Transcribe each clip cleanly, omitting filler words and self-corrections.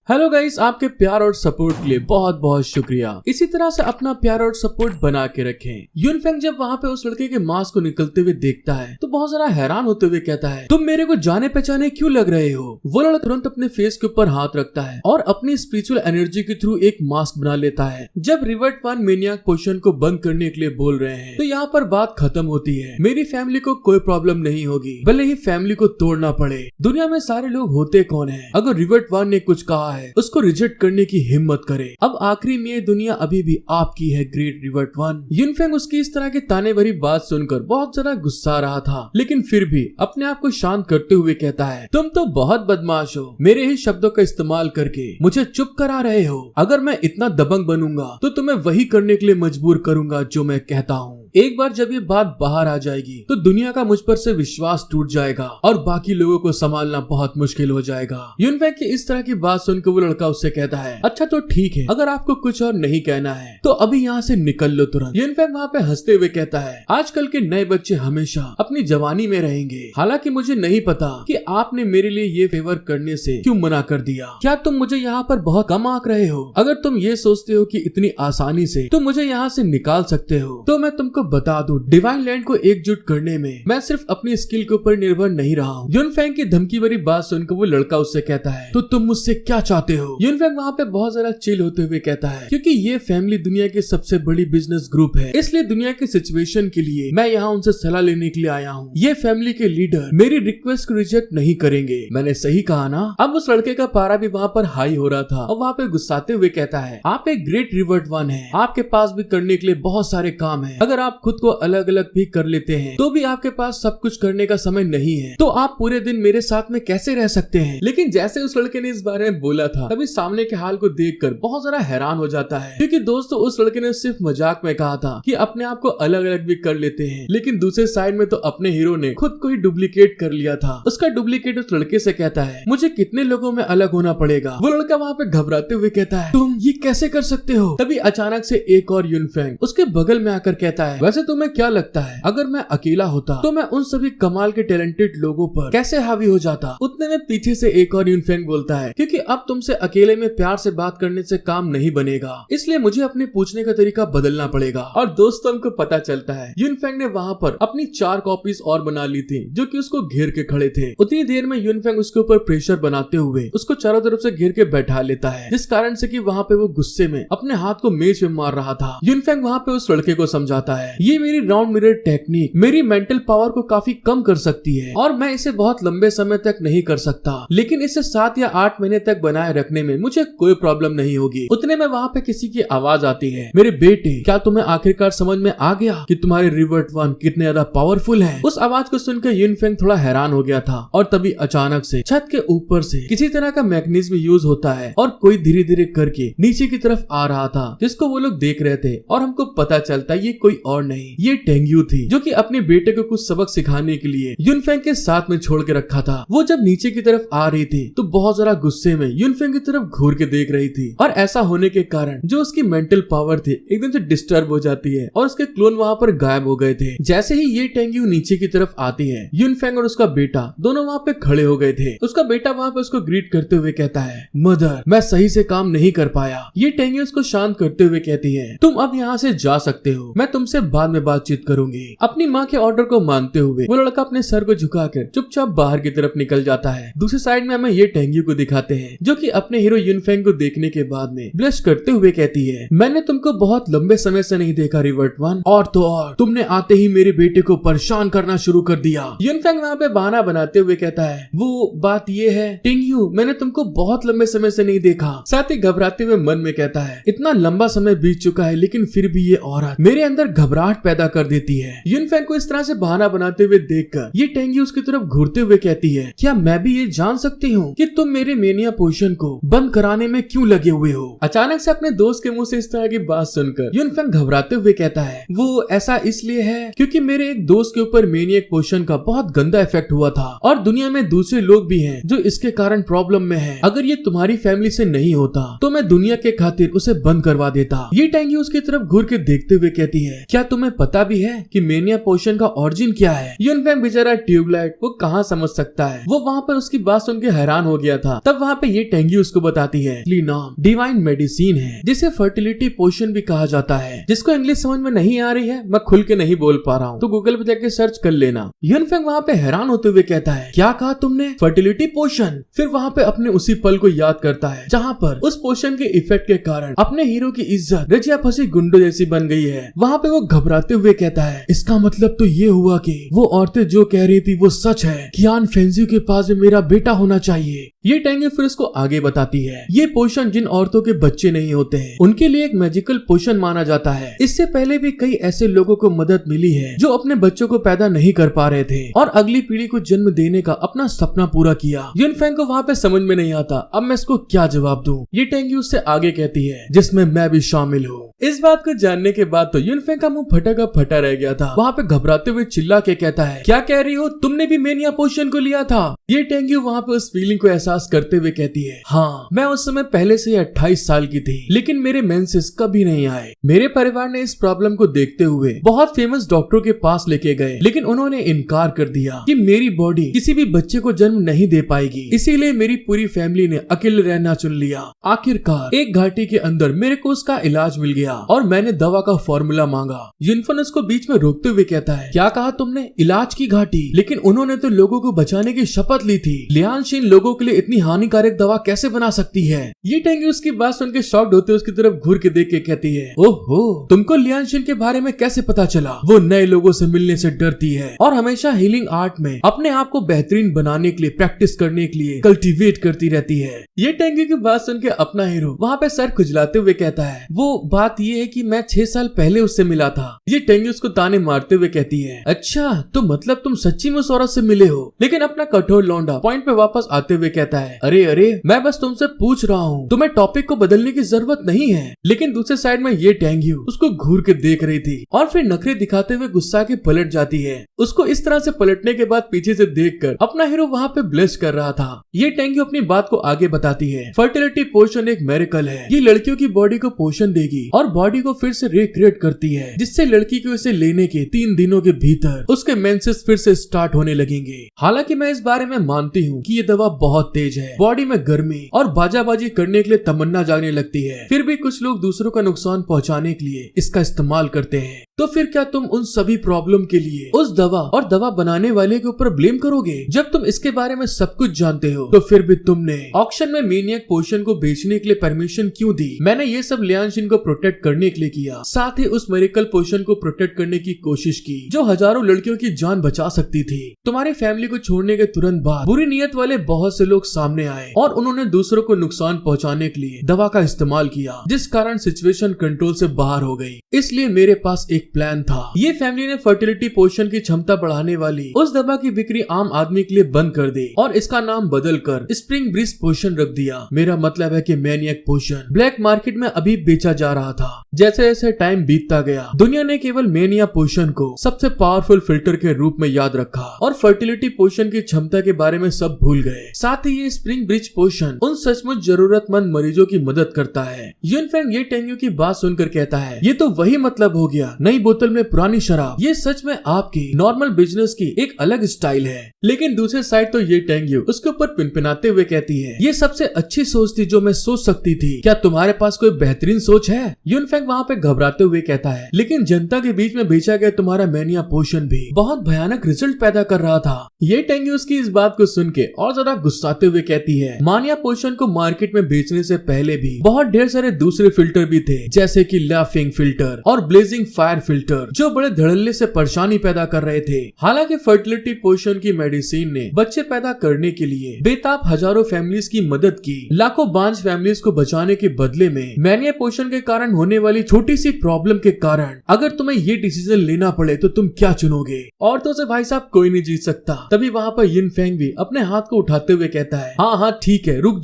Hello guys, आपके प्यार और सपोर्ट के लिए बहुत बहुत शुक्रिया। इसी तरह से अपना प्यार और सपोर्ट बना के रखें। यूनफेंग जब वहाँ पे उस लड़के के मास्क को निकलते हुए देखता है तो बहुत सारा हैरान होते हुए कहता है, तुम मेरे को जाने पहचाने क्यों लग रहे हो। वो लड़का तुरंत अपने फेस के ऊपर हाथ रखता है और अपनी स्पिरिचुअल एनर्जी के थ्रू एक मास्क बना लेता है। जब रिवर्ट वन मेनियाक पोशन को बंद करने के लिए बोल रहे हैं तो यहाँ पर बात खत्म होती है। मेरी फैमिली को कोई प्रॉब्लम नहीं होगी, भले ही फैमिली को तोड़ना पड़े। दुनिया में सारे लोग होते कौन है, अगर रिवर्ट वन ने कुछ कहा है उसको रिजेक्ट करने की हिम्मत करे। अब आखिरी में ये दुनिया अभी भी आपकी है ग्रेट रिवर्ट वन। यूनफेंग उसकी इस तरह की ताने भरी बात सुनकर बहुत ज्यादा गुस्सा रहा था, लेकिन फिर भी अपने आप को शांत करते हुए कहता है, तुम तो बहुत बदमाश हो, मेरे ही शब्दों का इस्तेमाल करके मुझे चुप करा रहे हो। अगर मैं इतना दबंग बनूंगा तो तुम्हें वही करने के लिए मजबूर करूंगा जो मैं कहता हूँ। एक बार जब ये बात बाहर आ जाएगी तो दुनिया का मुझ पर से विश्वास टूट जाएगा और बाकी लोगों को संभालना बहुत मुश्किल हो जाएगा। यूनफेंग की इस तरह की बात सुनकर वो लड़का उससे कहता है, अच्छा तो ठीक है, अगर आपको कुछ और नहीं कहना है तो अभी यहाँ से निकल लो तुरंत। यूनफेंग वहाँ पे हंसते हुए कहता है, आजकल के नए बच्चे हमेशा अपनी जवानी में रहेंगे। हालांकि मुझे नहीं पता कि आपने मेरे लिए ये फेवर करने से क्यों मना कर दिया। क्या तुम मुझे यहाँ पर बहुत कम आंक रहे हो? अगर तुम ये सोचते हो कि इतनी आसानी से तुम मुझे यहाँ से निकाल सकते हो तो मैं तुमको बता दूं, डिवाइन लैंड को एकजुट करने में मैं सिर्फ अपनी स्किल के ऊपर निर्भर नहीं रहा हूँ। यूनफेंग की धमकी भरी बात सुनकर वो लड़का उससे कहता है, तो तुम मुझसे क्या चाहते हो? यूनफेंग वहाँ पे बहुत ज्यादा चिल होते हुए कहता है, क्योंकि ये फैमिली दुनिया की सबसे बड़ी बिजनेस ग्रुप है, इसलिए दुनिया की सिचुएशन के लिए मैं यहाँ उनसे सलाह लेने के लिए आया हूँ। ये फैमिली के लीडर मेरी रिक्वेस्ट को रिजेक्ट नहीं करेंगे। मैंने सही कहा ना? अब उस लड़के का पारा भी वहाँ पर हाई हो रहा था और वहाँ पे गुस्साते हुए कहता है, आप एक ग्रेट रिवर्ट वन है, आपके पास भी करने के लिए बहुत सारे काम है। अगर आप खुद को अलग अलग भी कर लेते हैं तो भी आपके पास सब कुछ करने का समय नहीं है, तो आप पूरे दिन मेरे साथ में कैसे रह सकते हैं? लेकिन जैसे उस लड़के ने इस बारे में बोला था तभी सामने के हाल को देखकर बहुत ज्यादा हैरान हो जाता है, क्योंकि दोस्तों उस लड़के ने सिर्फ मजाक में कहा था कि अपने आप को अलग अलग भी कर लेते हैं, लेकिन दूसरे साइड में तो अपने हीरो ने खुद को ही डुप्लीकेट कर लिया था। उसका डुप्लीकेट उस लड़के से कहता है, मुझे कितने लोगों में अलग होना पड़ेगा? वो लड़का वहाँ पे घबराते हुए कहता है, तुम ये कैसे कर सकते हो? तभी अचानक से एक और यूनफेंग उसके बगल में आकर कहता है, वैसे तुम्हें क्या लगता है अगर मैं अकेला होता तो मैं उन सभी कमाल के टैलेंटेड लोगों पर कैसे हावी हो जाता? उतने में पीछे से एक और यूनफेंग बोलता है, क्योंकि अब तुमसे अकेले में प्यार से बात करने से काम नहीं बनेगा, इसलिए मुझे अपने पूछने का तरीका बदलना पड़ेगा। और दोस्तों को पता चलता है यूनफेंग ने वहाँ पर अपनी 4 कॉपीज और बना ली थी जो कि उसको घेर के खड़े थे। उतनी देर में यूनफेंग उसके ऊपर प्रेशर बनाते हुए उसको चारों तरफ से घेर के बैठा लेता है, जिस कारण से कि वहाँ पे वो गुस्से में अपने हाथ को मेज में मार रहा था। यूनफेंग वहाँ पे उस लड़के को समझाता है, ये मेरी राउंड मिरर टेक्निक मेरी मेंटल पावर को काफी कम कर सकती है और मैं इसे बहुत लंबे समय तक नहीं कर सकता, लेकिन इसे 7 या 8 महीने तक बनाए रखने में मुझे कोई प्रॉब्लम नहीं होगी। उतने में वहाँ पे किसी की आवाज आती है, मेरे बेटे क्या तुम्हें आखिरकार समझ में आ गया कि तुम्हारे रिवर्ट वन कितने ज्यादा पावरफुल है? उस आवाज को सुनकर यूनफेंग थोड़ा हैरान हो गया था और तभी अचानक से छत के ऊपर से किसी तरह का मैकेनिज्म यूज होता है और कोई धीरे धीरे करके नीचे की तरफ आ रहा था, जिसको वो लोग देख रहे थे और हमको पता चलता ये कोई और नहीं, ये टेंग्यू थी जो कि अपने बेटे को कुछ सबक सिखाने के लिए यूनफेंग के साथ में छोड़ के रखा था। वो जब नीचे की तरफ आ रही थी तो बहुत जरा गुस्से में यूनफेंग की तरफ घूर के देख रही थी और ऐसा होने के कारण जो उसकी मेंटल पावर थी एकदम से डिस्टर्ब हो जाती है और उसके क्लोन वहाँ पर गायब हो गए थे। जैसे ही ये टेंग्यू नीचे की तरफ आती है, यूनफेंग और उसका बेटा दोनों वहाँ पे खड़े हो गए थे। उसका बेटा वहाँ पे उसको ग्रीट करते हुए कहता है, मदर मैं सही से काम नहीं कर पाया। ये टेंग्यू उसको शांत करते हुए कहती है, तुम अब यहाँ से जा सकते हो, मैं तुमसे बाद में बातचीत करूंगी। अपनी माँ के ऑर्डर को मानते हुए वो लड़का अपने सर को झुकाकर चुपचाप बाहर की तरफ निकल जाता है। दूसरी साइड में हमें ये टेंग्यू को दिखाते हैं जो कि अपने हीरो यूनफेंग को देखने के बाद में ब्लश करते हुए कहती है, मैंने तुमको बहुत लंबे समय से नहीं देखा रिवर्ट वन, और तो और तुमने आते ही मेरे बेटे को परेशान करना शुरू कर दिया। यूनफेंग वहाँ पे बहाना बनाते हुए कहता है, वो बात ये है टेंग्यू मैंने तुमको बहुत लंबे समय से नहीं देखा। साथ ही घबराते हुए मन में कहता है, इतना लंबा समय बीत चुका है लेकिन फिर भी ये औरत मेरे अंदर घबराहट पैदा कर देती है। यूनफेंग को इस तरह से बहाना बनाते हुए देखकर ये टेंग्यू उसकी तरफ घूरते हुए कहती है, क्या मैं भी ये जान सकती हूँ कि तुम मेरे मेनिया पोशन को बंद कराने में क्यों लगे हुए हो? अचानक से अपने दोस्त के मुंह से इस तरह की बात सुनकर यूनफेंग घबराते हुए कहता है, वो ऐसा इसलिए है क्योंकि मेरे एक दोस्त के ऊपर मेनियक पोशन का बहुत गंदा इफेक्ट हुआ था और दुनिया में दूसरे लोग भी हैं जो इसके कारण प्रॉब्लम में हैं। अगर ये तुम्हारी फैमिली से नहीं होता तो मैं दुनिया के खातिर उसे बंद करवा देता। ये टेंग्यू उसकी तरफ घूर के देखते हुए कहती है, क्या क्या तुम्हें पता भी है कि मेनिया पोशन का ओरिजिन क्या है? यूनफेंग बेचारा ट्यूबलाइट वो कहाँ समझ सकता है। वो वहाँ पर उसकी बात सुन के हैरान हो गया था। तब वहाँ पे ये टेंगी उसको बताती है नाम डिवाइन मेडिसिन है, जिसे फर्टिलिटी पोशन भी कहा जाता है। जिसको इंग्लिश समझ में नहीं आ रही है, मैं खुल के नहीं बोल पा रहा हूँ, तो गूगल पे जाके सर्च कर लेना। यूनफेंग वहाँ पे हैरान होते हुए कहता है, क्या कहा तुमने? फर्टिलिटी पोशन? फिर वहाँ पे अपने उसी पल को याद करता है जहाँ पर उस पोशन के इफेक्ट के कारण अपने हीरो की इज्जत रजिया फंसी गुंडों जैसी बन गई है। वहाँ पे वो घबराते हुए कहता है, इसका मतलब तो ये हुआ कि वो औरतें जो कह रही थी वो सच है। कियान फेंजी के पास में मेरा बेटा होना चाहिए। ये टेंगी फिर उसको आगे बताती है, ये पोशन जिन औरतों के बच्चे नहीं होते हैं उनके लिए एक मैजिकल पोशन माना जाता है। इससे पहले भी कई ऐसे लोगों को मदद मिली है जो अपने बच्चों को पैदा नहीं कर पा रहे थे और अगली पीढ़ी को जन्म देने का अपना सपना पूरा किया। यूनफेंग को वहाँ पे समझ में नहीं आता अब मैं इसको क्या जवाब दूं। ये टेंगी उससे आगे कहती है, जिसमें मैं भी शामिल हूँ। इस बात को जानने के बाद तो यूनफेंग का मुंह फटा का फटा रह गया था। वहाँ पे घबराते हुए चिल्ला के कहता है, क्या कह रही हो? तुमने भी मेनिया पोशन को लिया था? ये टेंगी वहाँ पे उस फीलिंग को एहसास करते हुए कहती है, हाँ, मैं उस समय पहले से 28 साल की थी, लेकिन मेरे मेंसेस कभी नहीं आए। मेरे परिवार ने इस प्रॉब्लम को देखते हुए बहुत फेमस डॉक्टरों के पास लेके गए, लेकिन उन्होंने इनकार कर दिया कि मेरी बॉडी किसी भी बच्चे को जन्म नहीं दे पाएगी। इसीलिए मेरी पूरी फैमिली ने अकेले रहना चुन लिया। आखिरकार एक घाटी के अंदर मेरे को उसका इलाज मिल गया और मैंने दवा का फॉर्मूला मांगा। यूनफेंग उसको बीच में रोकते हुए कहता है, क्या कहा तुमने? इलाज की घाटी? लेकिन उन्होंने तो लोगों को बचाने की शपथ ली थी। लियानशिन लोगों के लिए इतनी हानिकारक दवा कैसे बना सकती है? ये टेंगी उसकी बात सुन के शॉक्ड होते उसकी तरफ घूर के देख के कहती है, ओहो, तुमको लियानशिन के बारे में कैसे पता चला? वो नए लोगों से मिलने से डरती है और हमेशा हीलिंग आर्ट में अपने आप को बेहतरीन बनाने के लिए प्रैक्टिस करने के लिए कल्टीवेट करती रहती है। ये टेंगी की बात सुन के अपना हीरो वहाँ पे सर खुजलाते हुए कहता है, वो बात ये है कि मैं 6 साल पहले उससे मिला था। ये टेंगी उसको ताने मारते हुए कहती है, अच्छा, तो मतलब तुम सच्ची में उस औरत से मिले हो? लेकिन अपना कठोर लौंडा पॉइंट पे वापस आते हुए कहता है, अरे मैं बस तुमसे पूछ रहा हूँ, तुम्हें टॉपिक को बदलने की जरूरत नहीं है। लेकिन दूसरे साइड में ये टेंगी उसको घूर के देख रही थी और फिर नखरे दिखाते हुए गुस्सा के पलट जाती है। उसको इस तरह से पलटने के बाद पीछे से देखकर अपना हीरो वहाँ पे ब्लश कर रहा था। ये टेंगी अपनी बात को आगे बताती है, फर्टिलिटी पोशन एक मिरेकल है। ये लड़कियों की बॉडी को पोषण देगी और बॉडी को फिर से रिक्रिएट करती है, जिससे लड़की को इसे लेने के 3 दिनों के भीतर उसके मेंसेस फिर से स्टार्ट होने लगेंगे। हालांकि मैं इस बारे में मानती हूँ कि ये दवा बहुत तेज है, बॉडी में गर्मी और बाजाबाजी करने के लिए तमन्ना जागने लगती है। फिर भी कुछ लोग दूसरों का नुकसान पहुँचाने के लिए इसका इस्तेमाल करते हैं। तो फिर क्या तुम उन सभी प्रॉब्लम के लिए उस दवा और दवा बनाने वाले के ऊपर ब्लेम करोगे? जब तुम इसके बारे में सब कुछ जानते हो तो फिर भी तुमने ऑक्शन में मेनियक पोशन को बेचने के लिए परमिशन क्यों दी? मैंने ये सब लियानशिन को प्रोटेक्ट करने के लिए किया, साथ ही उस मिरेकल पोशन को प्रोटेक्ट करने की कोशिश की जो हजारों लड़कियों की जान बचा सकती थी। तुम्हारी फैमिली को छोड़ने के तुरंत बाद बुरी नीयत वाले बहुत से लोग सामने आए और उन्होंने दूसरों को नुकसान पहुँचाने के लिए दवा का इस्तेमाल किया, जिस कारण सिचुएशन कंट्रोल से बाहर हो गई। इसलिए मेरे पास एक प्लान था। ये फैमिली ने फर्टिलिटी पोशन की क्षमता बढ़ाने वाली उस दवा की बिक्री आम आदमी के लिए बंद कर दी और इसका नाम बदलकर स्प्रिंग ब्रीज पोशन रख दिया। मेरा मतलब है कि मैनियक पोशन ब्लैक मार्केट में अभी बेचा जा रहा था। जैसे जैसे टाइम बीतता गया, दुनिया ने केवल मेनिया पोशन को सबसे पावरफुल फिल्टर के रूप में याद रखा और फर्टिलिटी पोशन की क्षमता के बारे में सब भूल गए। साथ ही ये स्प्रिंग ब्रिज पोशन उन सचमुच जरूरतमंद मरीजों की मदद करता है। यूनफेंग ये टेंगी की बात सुनकर कहता है, ये तो वही मतलब हो गया, नई बोतल में पुरानी शराब। ये सच में आपकी नॉर्मल बिजनेस की एक अलग स्टाइल है। लेकिन दूसरे साइड तो ये टेंगी उसके ऊपर पिनपिनाते हुए कहती है, ये सबसे अच्छी सोच थी जो मैं सोच सकती थी। क्या तुम्हारे पास कोई बेहतरीन सोच है? यूनफेंग वहाँ पे घबराते हुए कहता है, लेकिन जनता के बीच में बेचा गया तुम्हारा मेनिया पोशन भी बहुत भयानक रिजल्ट पैदा कर रहा था। ये टेंगी उसकी इस बात को सुन के और ज्यादा गुस्साते हुए कहती है, मानिया पोशन को मार्केट में बेचने से पहले भी बहुत ढेर सारे दूसरे फिल्टर भी थे, जैसे कि लाफिंग फिल्टर और ब्लेजिंग फायर फिल्टर, जो बड़े धड़ल्ले से परेशानी पैदा कर रहे थे। हालांकि फर्टिलिटी पोशन की मेडिसिन ने बच्चे पैदा करने के लिए बेताब हजारों फैमिलीज की मदद की। लाखों बांझ फैमिलीज को बचाने के बदले में मेनिया पोशन के कारण होने वाली छोटी सी प्रॉब्लम के कारण अगर तुम्हें ये डिसीजन लेना पड़े तो तुम क्या चुनोगे? औरतों से भाई साहब कोई नहीं जीत सकता। तभी वहाँ पर यूनफेंग भी अपने हाथ को उठाते हुए कहता कहता है हाँ हाँ ठीक है, रुक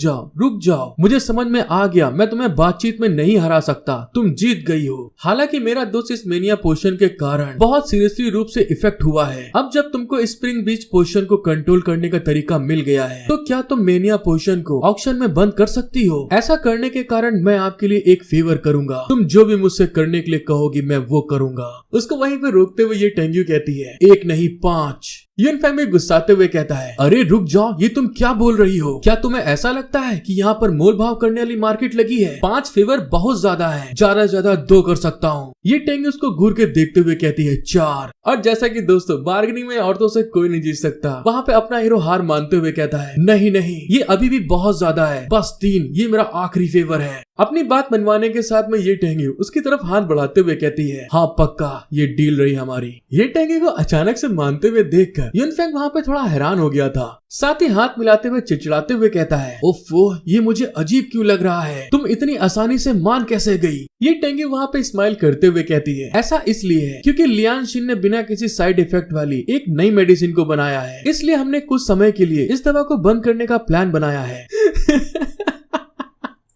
जाओ, मुझे समझ में आ गया, मैं तुम्हें बातचीत में नहीं हरा सकता, तुम जीत गई हो। हालांकि मेरा दोस्त इस मेनिया पोशन के कारण बहुत सीरियसली रूप से इफेक्ट हुआ है। अब जब तुमको स्प्रिंग बीच पोशन को कंट्रोल करने का तरीका मिल गया है तो क्या तुम मेनिया पोशन को ऑक्शन में बंद कर सकती हो? ऐसा करने के कारण मैं आपके लिए एक फेवर करूंगा, तुम जो भी मुझसे करने के लिए कहोगी मैं वो करूंगा। उसको वहीं पे रोकते हुए ये टेंग्यू कहती है 1 नहीं 5। युनफेंग भी गुस्साते हुए कहता है अरे रुक जाओ, ये तुम क्या बोल रही हो? क्या तुम्हें ऐसा लगता है कि यहाँ पर मोल भाव करने वाली मार्केट लगी है? 5 फेवर बहुत ज्यादा है, ज्यादा से ज्यादा 2 कर सकता हूँ। ये टेंग्यू उसको घूर के देखते हुए कहती है 4। और जैसा कि दोस्तों बार्गेनिंग में औरतों से कोई नहीं जीत सकता, वहाँ पे अपना हीरो हार मानते हुए कहता है नहीं ये अभी भी बहुत ज्यादा है, बस 3, ये मेरा आखिरी फेवर है। अपनी बात मनवाने के साथ में ये टेंग्यू उसकी तरफ हाथ बढ़ाते हुए कहती है हाँ पक्का, ये डील रही हमारी। ये टेंग्यू को अचानक से मानते हुए देखकर युनफेंग वहाँ पे थोड़ा हैरान हो गया था, साथ ही हाथ मिलाते हुए चिड़चिड़ाते हुए कहता है ओफो, ये मुझे अजीब क्यों लग रहा है, तुम इतनी आसानी से मान कैसे गई? ये टेंग्यू वहाँ पे स्माइल करते हुए कहती है ऐसा इसलिए है क्योंकि लियान शिन ने बिना किसी साइड इफेक्ट वाली एक नई मेडिसिन को बनाया है, इसलिए हमने कुछ समय के लिए इस दवा को बंद करने का प्लान बनाया है।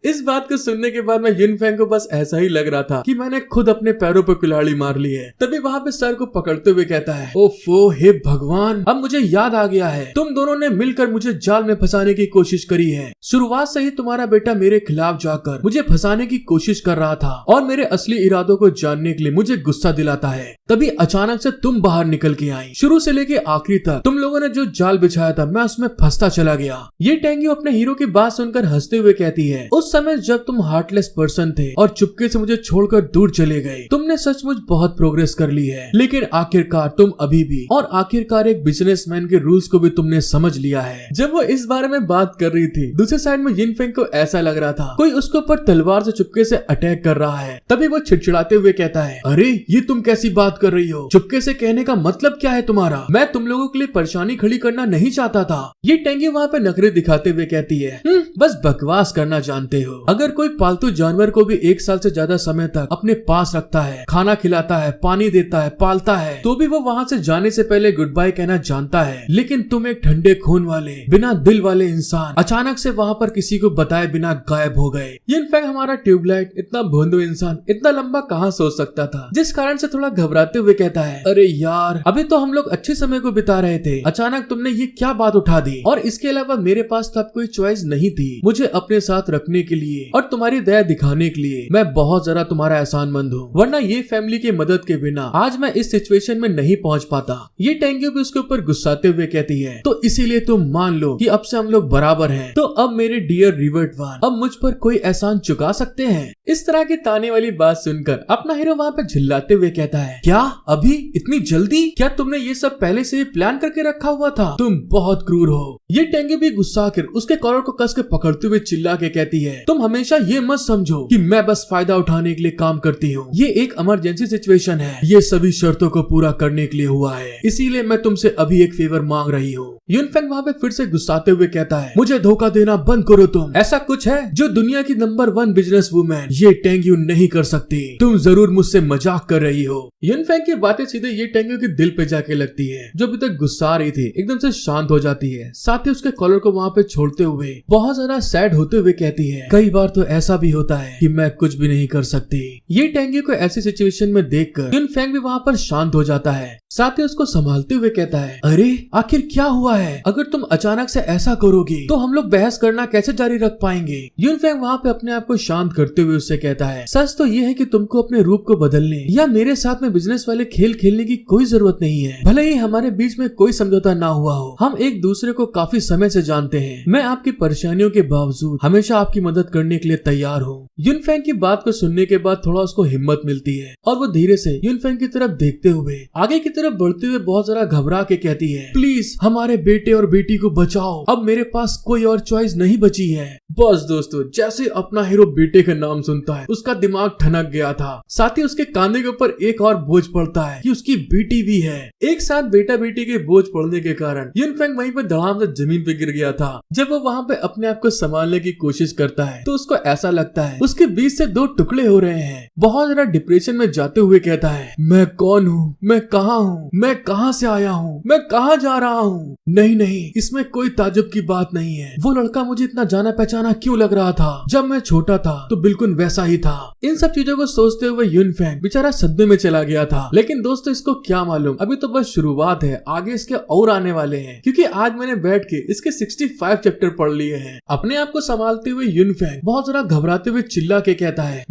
इस बात को सुनने के बाद मैं युनफेंग को बस ऐसा ही लग रहा था कि मैंने खुद अपने पैरों पर कुल्हाड़ी मार ली है। तभी वहाँ पे सर को पकड़ते हुए कहता है ओफो, हे भगवान, अब मुझे याद आ गया है, तुम दोनों ने मिलकर मुझे जाल में फंसाने की कोशिश करी है। शुरुआत से ही तुम्हारा बेटा मेरे खिलाफ जाकर मुझे फंसाने की कोशिश कर रहा था और मेरे असली इरादों को जानने के लिए मुझे गुस्सा दिलाता है। तभी अचानक से तुम बाहर निकल के आई, शुरू से लेके आखिरी तक तुम लोगों ने जो जाल बिछाया था मैं उसमें फंसता चला गया। ये टेंग्यू अपने हीरो की बात सुनकर हंसते हुए कहती है उस समय जब तुम हार्टलेस पर्सन थे और चुपके से मुझे छोड़कर दूर चले गए, तुमने सचमुच बहुत प्रोग्रेस कर ली है, लेकिन आखिरकार तुम अभी भी और आखिरकार एक बिजनेसमैन के रूल्स को भी तुमने समझ लिया है। जब वो इस बारे में बात कर रही थी, दूसरे साइड में युनफेंग को ऐसा लग रहा था कोई उसके ऊपर तलवार से चुपके से अटैक कर रहा है। तभी वो चिड़चिड़ाते हुए कहता है अरे ये तुम कैसी बात कर रही हो, चुपके से कहने का मतलब क्या है तुम्हारा? मैं तुम लोगों के लिए परेशानी खड़ी करना नहीं चाहता था। ये टेंगी वहाँ पे नखरे दिखाते हुए कहती है बस बकवास करना जानते हो। अगर कोई पालतू जानवर को भी 1 साल से ज्यादा समय तक अपने पास रखता है, खाना खिलाता है, पानी देता है, पालता है, तो भी वो वहाँ से जाने से पहले गुड बाय कहना जानता है। लेकिन तुम एक ठंडे खून वाले, बिना दिल वाले इंसान अचानक से वहाँ पर किसी को बताए बिना गायब हो गए। इनफैक्ट हमारा ट्यूबलाइट इतना भोंदू इंसान इतना लंबा कहाँ सोच सकता था, जिस कारण से थोड़ा घबराते हुए कहता है अरे यार, अभी तो हम लोग अच्छे समय को बिता रहे थे, अचानक तुमने ये क्या बात उठा दी? और इसके अलावा मेरे पास तब कोई चॉइस नहीं थी मुझे अपने साथ रखने के लिए और तुम्हारी दया दिखाने के लिए। मैं बहुत जरा तुम्हारा एहसानमंद हूँ, वरना ये फैमिली की मदद के बिना आज मैं इस सिचुएशन में नहीं पहुँच पाता। ये टेंग्यू भी उसके ऊपर गुस्साते हुए कहती है तो इसीलिए तुम मान लो कि अब से हम लोग बराबर हैं। तो अब मेरे डियर रिवर्ट वन, अब मुझ पर कोई एहसान चुका सकते हैं? इस तरह की ताने वाली बात सुनकर अपना हीरो वहाँ पे झिल्लाते हुए कहता है क्या अभी इतनी जल्दी? क्या तुमने ये सब पहले से प्लान करके रखा हुआ था? तुम बहुत क्रूर हो। ये टेंगी भी गुस्सा कर उसके कॉलर को कस के पकड़ते हुए चिल्ला के कहती है तुम हमेशा ये मत समझो कि मैं बस फायदा उठाने के लिए काम करती हूँ। ये एक इमरजेंसी सिचुएशन है, ये सभी शर्तों को पूरा करने के लिए हुआ है, इसीलिए मैं तुमसे अभी एक फेवर मांग रही हूँ। युनफेंग वहाँ पे फिर से गुस्साते हुए कहता है मुझे धोखा देना बंद करो तुम। ऐसा कुछ है जो दुनिया की नंबर 1 बिजनेस वुमेन ये टेंग्यू नहीं कर सकती। तुम जरूर मुझसे मजाक कर रही हो। युनफेंग की बातें सीधे ये टेंग्यू के दिल पे जाके लगती है, जो अभी तक गुस्सा आ रही थी एकदम से शांत हो जाती है। साथ ही उसके कॉलर को वहाँ पे छोड़ते हुए बहुत ज्यादा सैड होते हुए कहती है कई बार तो ऐसा भी होता है कि मैं कुछ भी नहीं कर सकती। ये टेंग्यू को ऐसी सिचुएशन में देखकर युनफेंग भी वहाँ पर शांत हो जाता है। साथ ही उसको संभालते हुए कहता है अरे आखिर क्या हुआ है? अगर तुम अचानक से ऐसा करोगी तो हम लोग बहस करना कैसे जारी रख पाएंगे? युनफेंग वहाँ पे अपने आप को शांत करते हुए उससे कहता है सच तो ये है कि तुमको अपने रूप को बदलने या मेरे साथ में बिजनेस वाले खेल खेलने की कोई जरूरत नहीं है। भले ही हमारे बीच में कोई समझौता ना हुआ हो, हम एक दूसरे को काफी समय से जानते हैं। मैं आपकी परेशानियों के बावजूद हमेशा आपकी मदद करने के लिए तैयार हूँ। युनफेंग की बात को सुनने के बाद थोड़ा उसको हिम्मत मिलती है और वो धीरे से युनफेंग की तरफ देखते हुए आगे की तरफ बढ़ते हुए बहुत जरा घबरा के कहती है प्लीज हमारे बेटे और बेटी को बचाओ, अब मेरे पास कोई और चॉइस नहीं बची है। बस दोस्तों, जैसे अपना हीरो बेटे का नाम सुनता है उसका दिमाग ठनक गया था। साथ ही उसके कांधे के ऊपर एक और बोझ पड़ता है कि उसकी बेटी भी है। एक साथ बेटा बेटी के बोझ पड़ने के कारण युनफेंग वहीं पे धड़ाम से जमीन पे गिर गया था। जब वो वहाँ पे अपने आप को संभालने की कोशिश करता है तो उसको ऐसा लगता है उसके बीच से 2 टुकड़े हो रहे हैं। बहुत ज्यादा डिप्रेशन में जाते हुए कहता है मैं कौन हूँ, मैं कहाँ हूँ, मैं कहाँ से आया हूँ, मैं कहाँ जा रहा हूँ? नहीं नहीं, इसमें कोई ताजुब की बात नहीं है। वो लड़का मुझे इतना जाना पहचाना क्यों लग रहा था? जब मैं छोटा था तो बिल्कुल वैसा ही था। इन सब चीजों को सोचते हुए यूनफेंग बेचारा सदमे में चला गया था। लेकिन दोस्तों इसको क्या मालूम, अभी तो बस शुरुआत है, आगे इसके और आने वाले हैं। क्योंकि आज मैंने बैठ के इसके 65 चैप्टर पढ़ लिए हैं। अपने आप को संभालते हुए यूनफेंग बहुत जरा घबराते हुए चिल्ला के कहता है,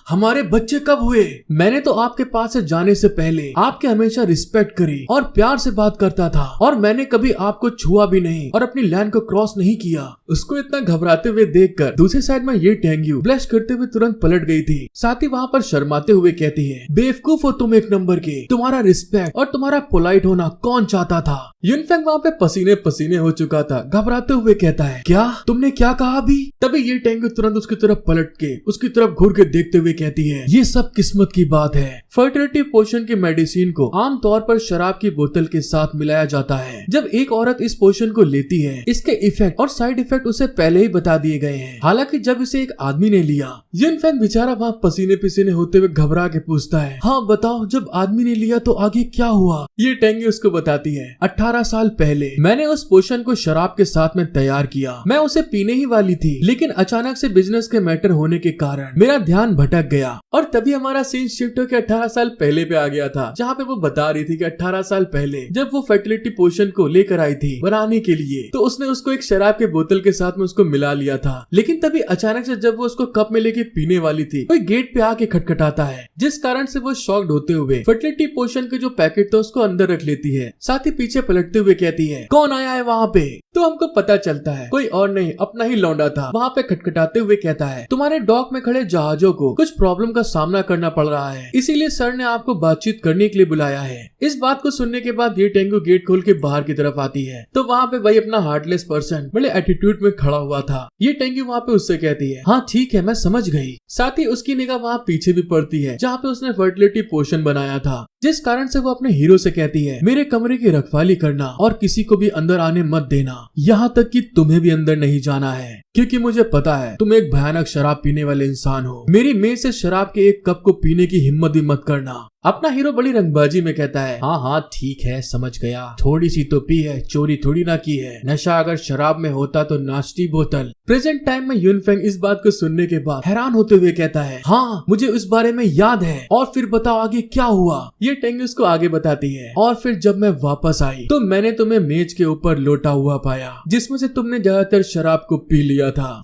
हमारे बच्चे कब हुए? मैंने तो आपके पास से जाने से पहले आपके हमेशा रिस्पेक्ट करी और प्यार से बात करता था, और मैंने कभी आपको छुआ भी नहीं और अपनी लैंड को क्रॉस नहीं किया। उसको इतना घबराते हुए देखकर दूसरी साइड में ये टेंग्यू ब्लश करते हुए तुरंत पलट गई थी। साथ ही वहाँ पर शर्माते हुए कहती है, बेवकूफ हो तुम एक नंबर के, तुम्हारा रिस्पेक्ट और तुम्हारा पोलाइट होना कौन चाहता था? यूनफेंग वहाँ पे पसीने पसीने हो चुका था, घबराते हुए कहता है, क्या तुमने क्या कहा अभी? तभी ये टेंग्यू तुरंत उसकी तरफ पलट के उसकी तरफ घूर के देखते हुए कहती है, ये सब किस्मत की बात है। फर्टिलिटी पोशन की मेडिसिन को आमतौर पर शराब की बोतल के साथ मिलाया जाता है। जब एक औरत इस पोशन को लेती है, इसके इफेक्ट और साइड इफेक्ट उसे पहले ही बता दिए गए हैं। हालांकि जब इसे एक आदमी ने लिया, यूनफेंग बेचारा वहाँ पसीने पसीने होते हुए घबरा के पूछता है, हाँ बताओ, जब आदमी ने लिया तो आगे क्या हुआ? ये टेंग्यू उसको बताती है, 18 साल पहले मैंने उस पोशन को शराब के साथ में तैयार किया। मैं उसे पीने ही वाली थी, लेकिन अचानक से बिजनेस के मैटर होने के कारण मेरा ध्यान भटक गया, और तभी हमारा सीन शिफ्ट होकर 18 साल पहले पे आ गया था, जहाँ पे वो बता रही थी कि 18 साल पहले जब वो फर्टिलिटी पोशन को लेकर आई थी बनाने के लिए, तो उसने उसको एक शराब के बोतल के साथ में उसको मिला लिया था। लेकिन तभी अचानक से जब वो उसको कप में लेके पीने वाली थी, कोई गेट पे आके खटखटाता है, जिस कारण से वो शॉक्ड होते हुए फर्टिलिटी पोशन के जो पैकेट था उसको अंदर रख लेती है। साथ ही पीछे पलटते हुए कहती है, कौन आया है वहाँ पे? तो हमको पता चलता है कोई और नहीं, अपना ही लौंडा था। वहाँ पे खटखटाते हुए कहता है, तुम्हारे डॉक में खड़े जहाजों को कुछ प्रॉब्लम का सामना करना पड़ रहा है, इसीलिए सर ने आपको बातचीत करने के लिए बुलाया है। इस बात को सुनने के बाद ये टेंगू गेट खोल के बाहर की तरफ आती है, तो वहाँ पे वही अपना हार्टलेस पर्सन बड़े एटीट्यूड में खड़ा हुआ था। ये टेंगू वहाँ पे उससे कहती है, हाँ ठीक है मैं समझ गई। साथ ही उसकी निगाह वहाँ पीछे भी पड़ती है, जहाँ पे उसने फर्टिलिटी पोशन बनाया था, जिस कारण से वो अपने हीरो से कहती है, मेरे कमरे की रखवाली करना और किसी को भी अंदर आने मत देना, यहाँ तक कि तुम्हें भी अंदर नहीं जाना है, क्योंकि मुझे पता है तुम एक भयानक शराब पीने वाले इंसान हो। मेरी मेज से शराब के एक कप को पीने की हिम्मत भी मत करना। अपना हीरो बड़ी रंगबाजी में कहता है, हाँ हाँ ठीक है समझ गया, थोड़ी सी तो पी है, चोरी थोड़ी ना की है, नशा अगर शराब में होता तो नाश्ती बोतल। प्रेजेंट टाइम में यूनफेंग इस बात को सुनने के बाद हैरान होते हुए कहता है, हाँ मुझे इस बारे में याद है, और फिर बताओ आगे क्या हुआ? ये टेंगू उसको आगे बताती है, और फिर जब मैं वापस आई तो मैंने तुम्हें मेज के ऊपर लोटा हुआ पाया, जिसमें से तुमने ज्यादातर शराब को पी लिया था।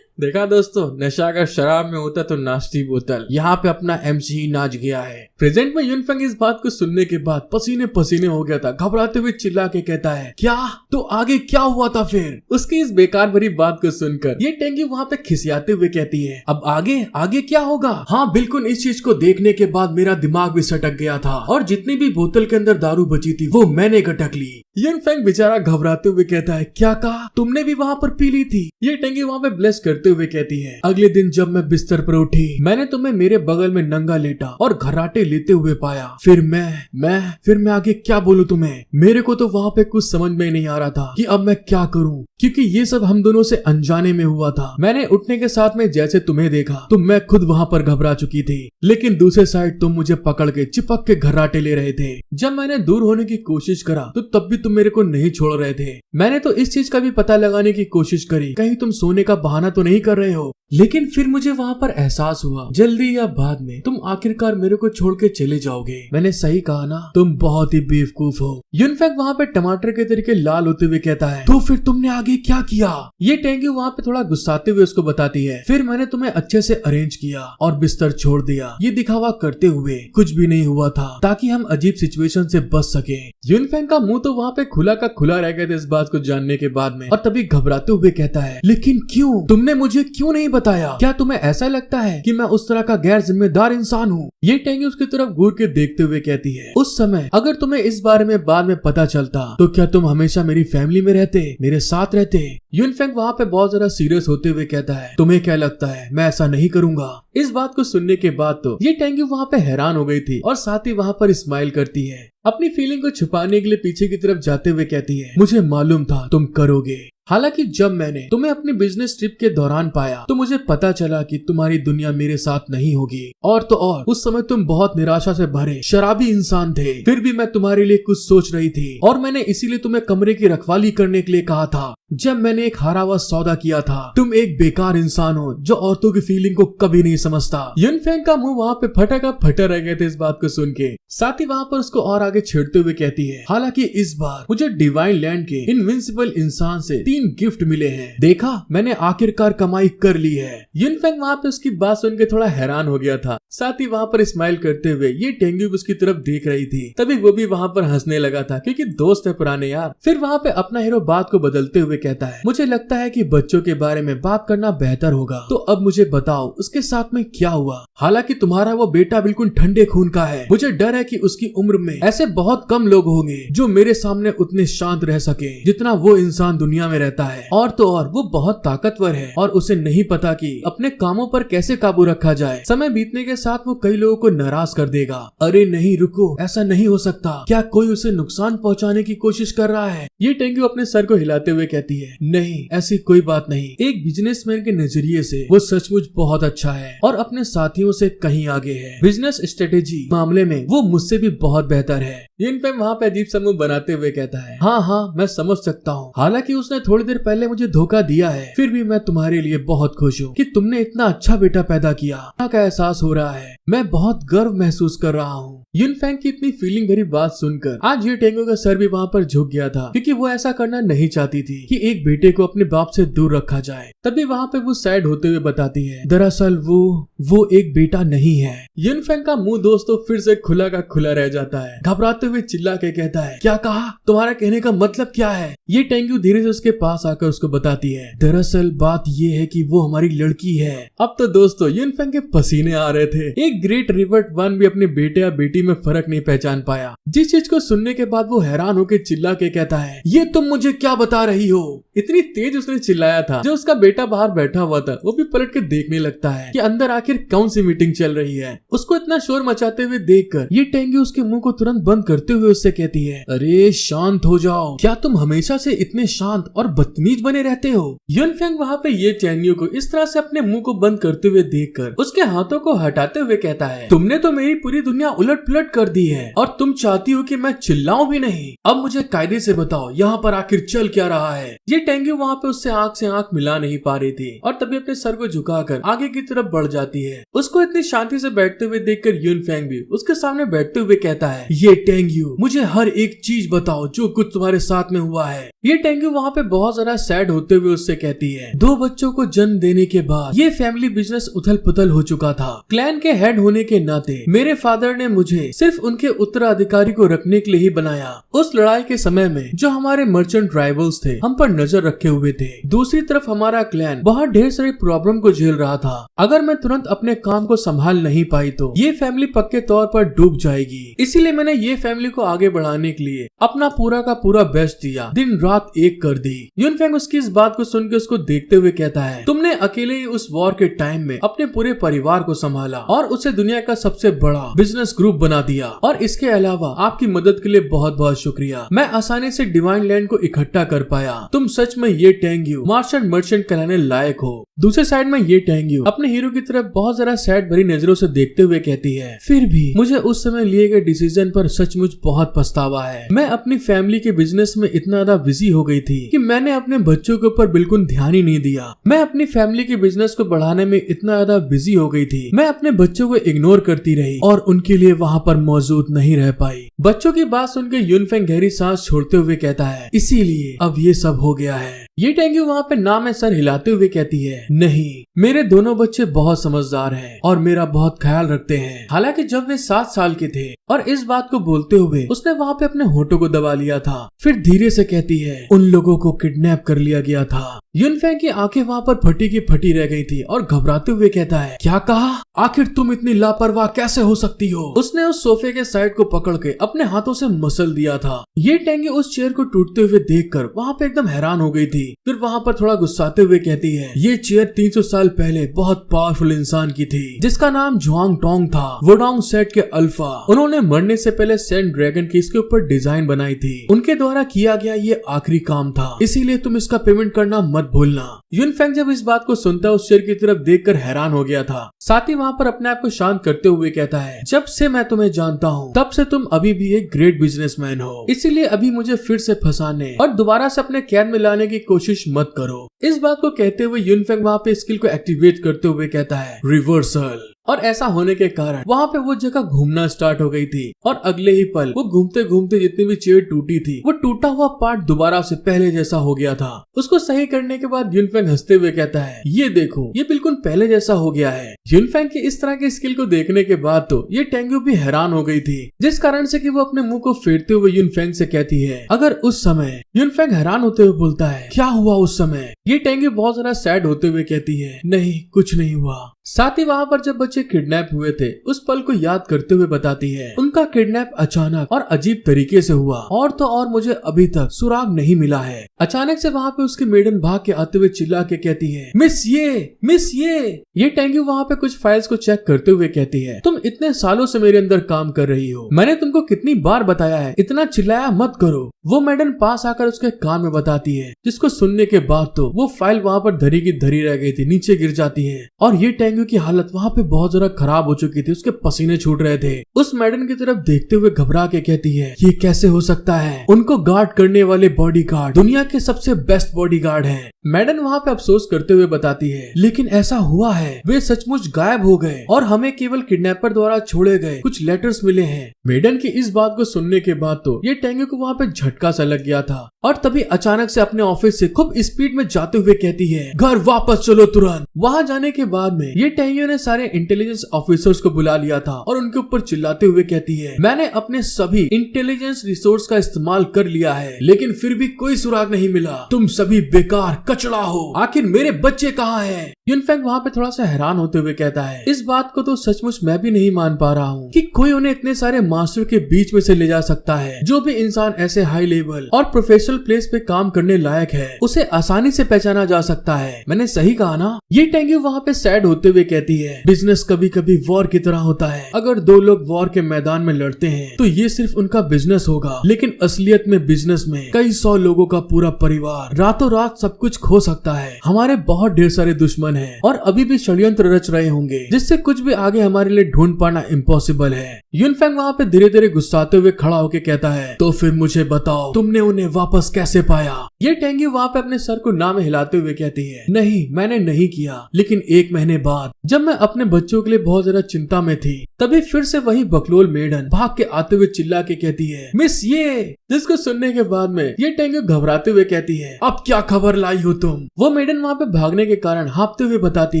देखा दोस्तों, नशा अगर शराब में होता तो नाश्ती बोतल। यहाँ पे अपना MC ही नाच गया है। प्रेजेंट में यूनफेंग इस बात को सुनने के बाद पसीने पसीने हो गया था, घबराते हुए चिल्ला के कहता है, क्या? तो आगे क्या हुआ था फिर? उसकी इस बेकार भरी बात को सुनकर ये टेंगी वहाँ पे खिसियाते हुए कहती है, अब आगे आगे क्या होगा? हाँ बिल्कुल, इस चीज को देखने के बाद मेरा दिमाग भी सटक गया था, और जितनी भी बोतल के अंदर दारू बची थी वो मैंने गटक ली। यूनफेंग बेचारा घबराते हुए कहता है, क्या कहा? तुमने भी वहाँ पर पी ली थी? ये टेंगी वहाँ पे ब्लेस करते हुए कहती है, अगले दिन जब मैं बिस्तर पर उठी, मैंने तुम्हें मेरे बगल में नंगा लेटा और घर्राटे लेते हुए पाया। फिर मैं आगे क्या बोलूं तुम्हें? मेरे को तो वहाँ पे कुछ समझ में नहीं आ रहा था कि अब मैं क्या करूं, क्योंकि ये सब हम दोनों से अनजाने में हुआ था। मैंने उठने के साथ में जैसे तुम्हें देखा तो मैं खुद वहाँ पर घबरा चुकी थी, लेकिन दूसरे साइड तुम मुझे पकड़ के चिपक के घर्राटे ले रहे थे। जब मैंने दूर होने की कोशिश करा तो तब भी तुम मेरे को नहीं छोड़ रहे थे। मैंने तो इस चीज का भी पता लगाने की कोशिश करी, कहीं तुम सोने का बहाना तो नहीं कर रहे हो, लेकिन फिर मुझे वहाँ पर एहसास हुआ जल्दी या बाद में तुम आखिरकार मेरे को छोड़ के चले जाओगे। मैंने सही कहा ना? तुम बहुत ही बेवकूफ हो। यूनफेंग वहाँ पे टमाटर के तरीके लाल होते हुए कहता है, तो फिर तुमने आगे क्या किया? ये टेंगी वहाँ पे थोड़ा गुस्साते हुए उसको बताती है, फिर मैंने तुम्हें अच्छे से अरेंज किया और बिस्तर छोड़ दिया। ये दिखावा करते हुए कुछ भी नहीं हुआ था, ताकि हम अजीब सिचुएशन से बच सके। यूनफेंग का मुंह तो वहाँ पे खुला का खुला रह गया था इस बात को जानने के बाद में, और तभी घबराते हुए कहता है, लेकिन क्यों? तुमने मुझे क्यों नहीं बताया? क्या तुम्हें ऐसा लगता है कि मैं उस तरह का गैर जिम्मेदार इंसान हूँ? ये टेंगी उसकी तरफ घूर के देखते हुए कहती है, उस समय अगर तुम्हें इस बारे में बाद में पता चलता तो क्या तुम हमेशा मेरी फैमिली में रहते, मेरे साथ रहते? यूनफेंग वहाँ पे बहुत ज्यादा सीरियस होते हुए कहता है, तुम्हें क्या लगता है मैं ऐसा नहीं करूंगा? इस बात को सुनने के बाद तो ये टेंगी वहाँ पे हैरान हो गई थी, और साथ ही वहाँ पर स्माइल करती है। अपनी फीलिंग को छुपाने के लिए पीछे की तरफ जाते हुए कहती है, मुझे मालूम था तुम करोगे। हालांकि जब मैंने तुम्हें अपनी बिजनेस ट्रिप के दौरान पाया तो मुझे पता चला कि तुम्हारी दुनिया मेरे साथ नहीं होगी। और तो और उस समय तुम बहुत निराशा से भरे शराबी इंसान थे, फिर भी मैं तुम्हारे लिए कुछ सोच रही थी और मैंने इसीलिए तुम्हें कमरे की रखवाली करने के लिए कहा था जब मैंने एक हारा हुआ सौदा किया था। तुम एक बेकार इंसान हो जो औरतों की फीलिंग को कभी नहीं समझता। युनफेंग का मुंह वहाँ पे फटा का फटा रह गए थे इस बात को सुन के। साथ ही वहाँ पर उसको और आगे छेड़ते हुए कहती है, हालांकि इस बार मुझे डिवाइन लैंड के इनविंसिबल इंसान से 3 गिफ्ट मिले हैं। देखा, मैंने आखिरकार कमाई कर ली है। युनफेंग वहाँ पे उसकी बात सुन के थोड़ा हैरान हो गया था। साथ ही वहाँ पर स्माइल करते हुए ये टेंग्यू उसकी तरफ देख रही थी। तभी वो भी वहाँ पर हंसने लगा था क्योंकि दोस्त है पुराने यार। फिर वहाँ पे अपना हीरो बात को बदलते हुए कहता है, मुझे लगता है कि बच्चों के बारे में बात करना बेहतर होगा। तो अब मुझे बताओ उसके साथ में क्या हुआ। हालांकि तुम्हारा वो बेटा बिल्कुल ठंडे खून का है। मुझे डर है कि उसकी उम्र में ऐसे बहुत कम लोग होंगे जो मेरे सामने उतने शांत रह सके जितना वो इंसान दुनिया में रहता है। और तो और वो बहुत ताकतवर है और उसे नहीं पता कि अपने कामों पर कैसे काबू रखा जाए। समय बीतने के साथ वो कई लोगों को नाराज कर देगा। अरे नहीं रुको, ऐसा नहीं हो सकता। क्या कोई उसे नुकसान पहुंचाने की कोशिश कर रहा है? ये टेंग्यू अपने सर को हिलाते हुए कहती है, नहीं ऐसी कोई बात नहीं। एक बिजनेसमैन के नजरिए से वो सचमुच बहुत अच्छा है और अपने साथियों से कहीं आगे है। बिजनेस स्ट्रेटेजी मामले में वो मुझसे भी बहुत बेहतर है। युनफेंग वहाँ पे अजीब सा मुंह बनाते हुए कहता है, हाँ मैं समझ सकता हूँ। हालांकि उसने थोड़ी देर पहले मुझे धोखा दिया है, फिर भी मैं तुम्हारे लिए बहुत खुश हूँ कि तुमने इतना अच्छा बेटा पैदा किया। का एहसास हो रहा है, मैं बहुत गर्व महसूस कर रहा हूँ। युनफेंग की इतनी फीलिंग भरी बात सुनकर आज ये टेंगो का सर भी वहाँ पर झुक गया था क्योंकि वो ऐसा करना नहीं चाहती थी कि एक बेटे को अपने बाप से दूर रखा जाए। तभी वहाँ पे वो सैड होते हुए बताती है, दरअसल वो एक बेटा नहीं है। युनफेंग का मुंह दोस्तों फिर से खुला का खुला रह जाता है। घबराते हुए चिल्ला के कहता है, क्या कहा? तुम्हारा कहने का मतलब क्या है? ये टेंगू धीरे से उसके पास आकर उसको बताती है, दरअसल बात ये है कि वो हमारी लड़की है। अब तो दोस्तों युनफेंग के पसीने आ रहे थे। एक ग्रेट रिवर्ट वन भी अपने बेटे या बेटी में फर्क नहीं पहचान पाया। जिस चीज को सुनने के बाद वो हैरान होकर चिल्ला के कहता है, ये तुम मुझे क्या बता रही हो? इतनी तेज उसने चिल्लाया था, जो उसका बेटा बाहर बैठा हुआ था वो भी पलट के देखने लगता है कि अंदर आखिर कौन सी मीटिंग चल रही है। उसको इतना शोर मचाते हुए देखकर ये टेंगू उसके मुंह को तुरंत बंद करते हुए उससे कहती है, अरे शांत हो जाओ, क्या तुम हमेशा से इतने शांत और बदतमीज बने रहते हो? युनफेंग वहाँ पे ये टेंगू को इस तरह से अपने मुंह को बंद करते हुए देखकर उसके हाथों को हटाते हुए कहता है, तुमने तो मेरी पूरी दुनिया उलट पुलट कर दी है और तुम चाहती हो कि मैं चिल्लाऊं भी नहीं। अब मुझे कायदे से बताओ यहाँ पर आखिर चल क्या रहा है? ये टेंगू वहाँ पे उससे आंख से आंख मिला नहीं पा रही थी और तभी अपने सर को झुकाकर आगे की तरफ बढ़ जाती है। उसको इतनी शांति से बैठते हुए देखकर युनफेंग भी उसके सामने बैठते हुए कहता है, ये टेंगू मुझे हर एक चीज बताओ जो कुछ तुम्हारे साथ में हुआ है। ये टेंगू वहाँ पे बहुत ज्यादा सैड होते हुए उससे कहती है, 2 बच्चों को जन्म देने के बाद ये फैमिली बिजनेस उथल पुथल हो चुका था। क्लैन के हेड होने के नाते मेरे फादर ने मुझे सिर्फ उनके उत्तराधिकारी को रखने के लिए ही बनाया। उस लड़ाई के समय में जो हमारे मर्चेंट राइवल्स थे हम पर नजर रखे हुए थे। दूसरी तरफ हमारा क्लैन बहुत ढेर सारी प्रॉब्लम को झेल रहा था। अगर मैं तुरंत अपने काम को संभाल नहीं पाई तो ये फैमिली पक्के तौर पर डूब जाएगी। इसीलिए मैंने ये फैमिली को आगे बढ़ाने के लिए अपना पूरा का पूरा बेस्ट दिया, दिन रात एक कर दी। युनफेंग उसकी इस बात को सुन के उसको देखते हुए कहता है, तुमने अकेले ही उस वॉर के टाइम में अपने पूरे परिवार को संभाला और उसे दुनिया का सबसे बड़ा बिजनेस ग्रुप बना दिया और इसके अलावा आपकी मदद के लिए बहुत बहुत शुक्रिया। मैं आसानी से डिवाइन लैंड को इकट्ठा कर पाया। तुम सच में ये टेंगू मार्शल मर्चेंट कहलाने लायक हो। दूसरे साइड में ये टेंगू अपने हीरो की तरफ बहुत जरा सैड भरी नजरों से देखते हुए कहती है, फिर भी मुझे उस समय लिए गए डिसीजन पर सचमुच बहुत पछतावा है। मैं अपनी फैमिली के बिजनेस में इतना ज्यादा बिजी हो गई थी कि मैंने अपने बच्चों के ऊपर बिल्कुल ध्यान ही नहीं दिया। मैं अपनी फैमिली के बिजनेस को बढ़ाने में इतना ज्यादा बिजी हो गई थी, मैं अपने बच्चों को इग्नोर करती रही और उनके लिए वहाँ पर मौजूद नहीं रह पाई। बच्चों की बात सुनकर युनफेंग गहरी सांस छोड़ते हुए कहता है, इसीलिए अब ये सब हो गया है। ये टेंगू वहाँ पे ना में सर हिलाते हुए कहती है, नहीं, मेरे दोनों बच्चे बहुत समझदार हैं और मेरा बहुत ख्याल रखते हैं। हालांकि जब वे 7 साल के थे और इस बात को बोलते हुए उसने वहाँ पे अपने होठों को दबा लिया था। फिर धीरे से कहती है, उन लोगों को किडनैप कर लिया गया था यूनफेंग की आंखें वहाँ पर फटी की फटी रह गई थी और घबराते हुए कहता है, क्या कहा? आखिर तुम इतनी लापरवाह कैसे हो सकती हो? उसने उस सोफे के साइड को पकड़ के अपने हाथों से मसल दिया था। ये टेंगी उस चेयर को टूटते हुए देखकर वहाँ पे एकदम हैरान हो गई थी। फिर वहाँ पर थोड़ा गुस्साते हुए कहती है, ये चेयर 300 साल पहले बहुत पावरफुल इंसान की थी जिसका नाम जुआंग टोंग था। वुडोंग सेट के अल्फा। उन्होंने मरने से पहले सैंड ड्रैगन की इसके ऊपर डिजाइन बनाई थी। उनके द्वारा किया गया ये आखिरी काम था, इसीलिए तुम इसका पेमेंट करना मत भूलना। यूनफेंग जब इस बात को सुनता उस शेर की तरफ देखकर हैरान हो गया था। साथ ही वहाँ पर अपने आप को शांत करते हुए कहता है, जब से मैं तुम्हें जानता हूँ तब से तुम अभी भी एक ग्रेट बिजनेसमैन हो, इसीलिए अभी मुझे फिर से फंसाने और दोबारा से अपने कैद में लाने की कोशिश मत करो। इस बात को कहते हुए यूनफेंग वहाँ पे स्किल को एक्टिवेट करते हुए कहता है, रिवर्सल। और ऐसा होने के कारण वहाँ पे वो जगह घूमना स्टार्ट हो गई थी और अगले ही पल वो घूमते घूमते जितनी भी चेयर टूटी थी वो टूटा हुआ पार्ट दोबारा से पहले जैसा हो गया था। उसको सही करने के बाद यूनफेंग हंसते हुए कहता है, ये देखो ये बिल्कुल पहले जैसा हो गया है। यूनफेंग की इस तरह की स्किल को देखने के बाद तो ये टेंग्यू भी हैरान हो गई थी, जिस कारण से कि वो अपने मुंह को फेरते हुए यूनफेंग से कहती है, अगर उस समय। यूनफेंग हैरान होते हुए बोलता है, क्या हुआ उस समय? ये टेंग्यू बहुत ज्यादा सैड होते हुए कहती है, नहीं कुछ नहीं हुआ। साथ ही वहाँ पर जब बच्चे किडनैप हुए थे उस पल को याद करते हुए बताती है, उनका किडनैप अचानक और अजीब तरीके से हुआ और तो और मुझे अभी तक सुराग नहीं मिला है। अचानक से वहाँ पे उसकी मेडन भाग के आते हुए चिल्ला के कहती है, मिस ये। ये टेंग्यू वहाँ पे कुछ फाइल्स को चेक करते हुए कहती है, तुम इतने सालों से मेरे अंदर काम कर रही हो, मैंने तुमको कितनी बार बताया है इतना चिल्लाया मत करो। वो मेडन पास आकर उसके कान में बताती है, जिसको सुनने के बाद तो वो फाइल वहाँ पर धरी की धरी रह गई थी, नीचे गिर जाती है और ये टेंग्यू की हालत वहाँ पे बहुत ज्यादा खराब हो चुकी थी, उसके पसीने छूट रहे थे। उस मेडन की तरफ देखते हुए घबरा के कहती है, ये कैसे हो सकता है? उनको गार्ड करने वाले बॉडीगार्ड दुनिया के सबसे बेस्ट बॉडीगार्ड हैं। मेडन वहाँ पे अफसोस करते हुए बताती है, लेकिन ऐसा हुआ है, वे सचमुच गायब हो गए और हमें केवल किडनैपर द्वारा छोड़े गए कुछ लेटर्स मिले हैं। मेडन की इस बात को सुनने के बाद तो ये टेंग्यू को वहाँ पे झटका सा लग गया था और तभी अचानक से अपने ऑफिस से खूब स्पीड में जाते हुए कहती है, घर वापस चलो तुरंत। वहाँ जाने के बाद में ये टेंग्यू ने सारे इंटेलिजेंस ऑफिसर्स को बुला लिया था और उनके ऊपर चिल्लाते हुए कहती है, मैंने अपने सभी इंटेलिजेंस रिसोर्स का इस्तेमाल कर लिया है लेकिन फिर भी कोई सुराग नहीं मिला। तुम सभी बेकार कचड़ा हो, आखिर मेरे बच्चे कहाँ हैं? यूनफेंग वहाँ पे थोड़ा सा हैरान होते हुए कहता है, इस बात को तो सचमुच मैं भी नहीं मान पा रहा हूँ कि कोई उन्हें इतने सारे मास्टर के बीच में से ले जा सकता है। जो भी इंसान ऐसे हाई लेवल और प्रोफेशनल प्लेस पे काम करने लायक है उसे आसानी से पहचाना जा सकता है। मैंने सही कहा ना? ये टेंग्यू वहाँ पे सैड होते हुए कहती है, बिजनेस कभी कभी वॉर की तरह होता है। अगर दो लोग वॉर के मैदान में लड़ते हैं तो ये सिर्फ उनका बिजनेस होगा, लेकिन असलियत में बिजनेस में कई 100 लोगों का पूरा परिवार रातों रात सब कुछ खो सकता है। हमारे बहुत ढेर सारे दुश्मन हैं और अभी भी षड्यंत्र रच रहे होंगे जिससे कुछ भी आगे हमारे लिए ढूंढ पाना इम्पॉसिबल है। यूनफेंग वहाँ पे धीरे धीरे गुस्साते हुए खड़ा होके कहता है, तो फिर मुझे बताओ तुमने उन्हें वापस कैसे पाया? ये टेंग्यू वहाँ पे अपने सर को ना में हिलाते हुए कहती है, नहीं मैंने नहीं किया, लेकिन 1 महीने बाद जब मैं अपने बच्चों के लिए बहुत ज्यादा चिंता में थी तभी फिर से वही बकलोल मेडन भाग के आते हुए चिल्ला के कहती है, मिस ये। जिसको सुनने के बाद में ये टेंग्यू घबराते हुए कहती है, अब क्या खबर लाई हो तुम? वो मेडन वहाँ पे भागने के कारण हाँफते हुए बताती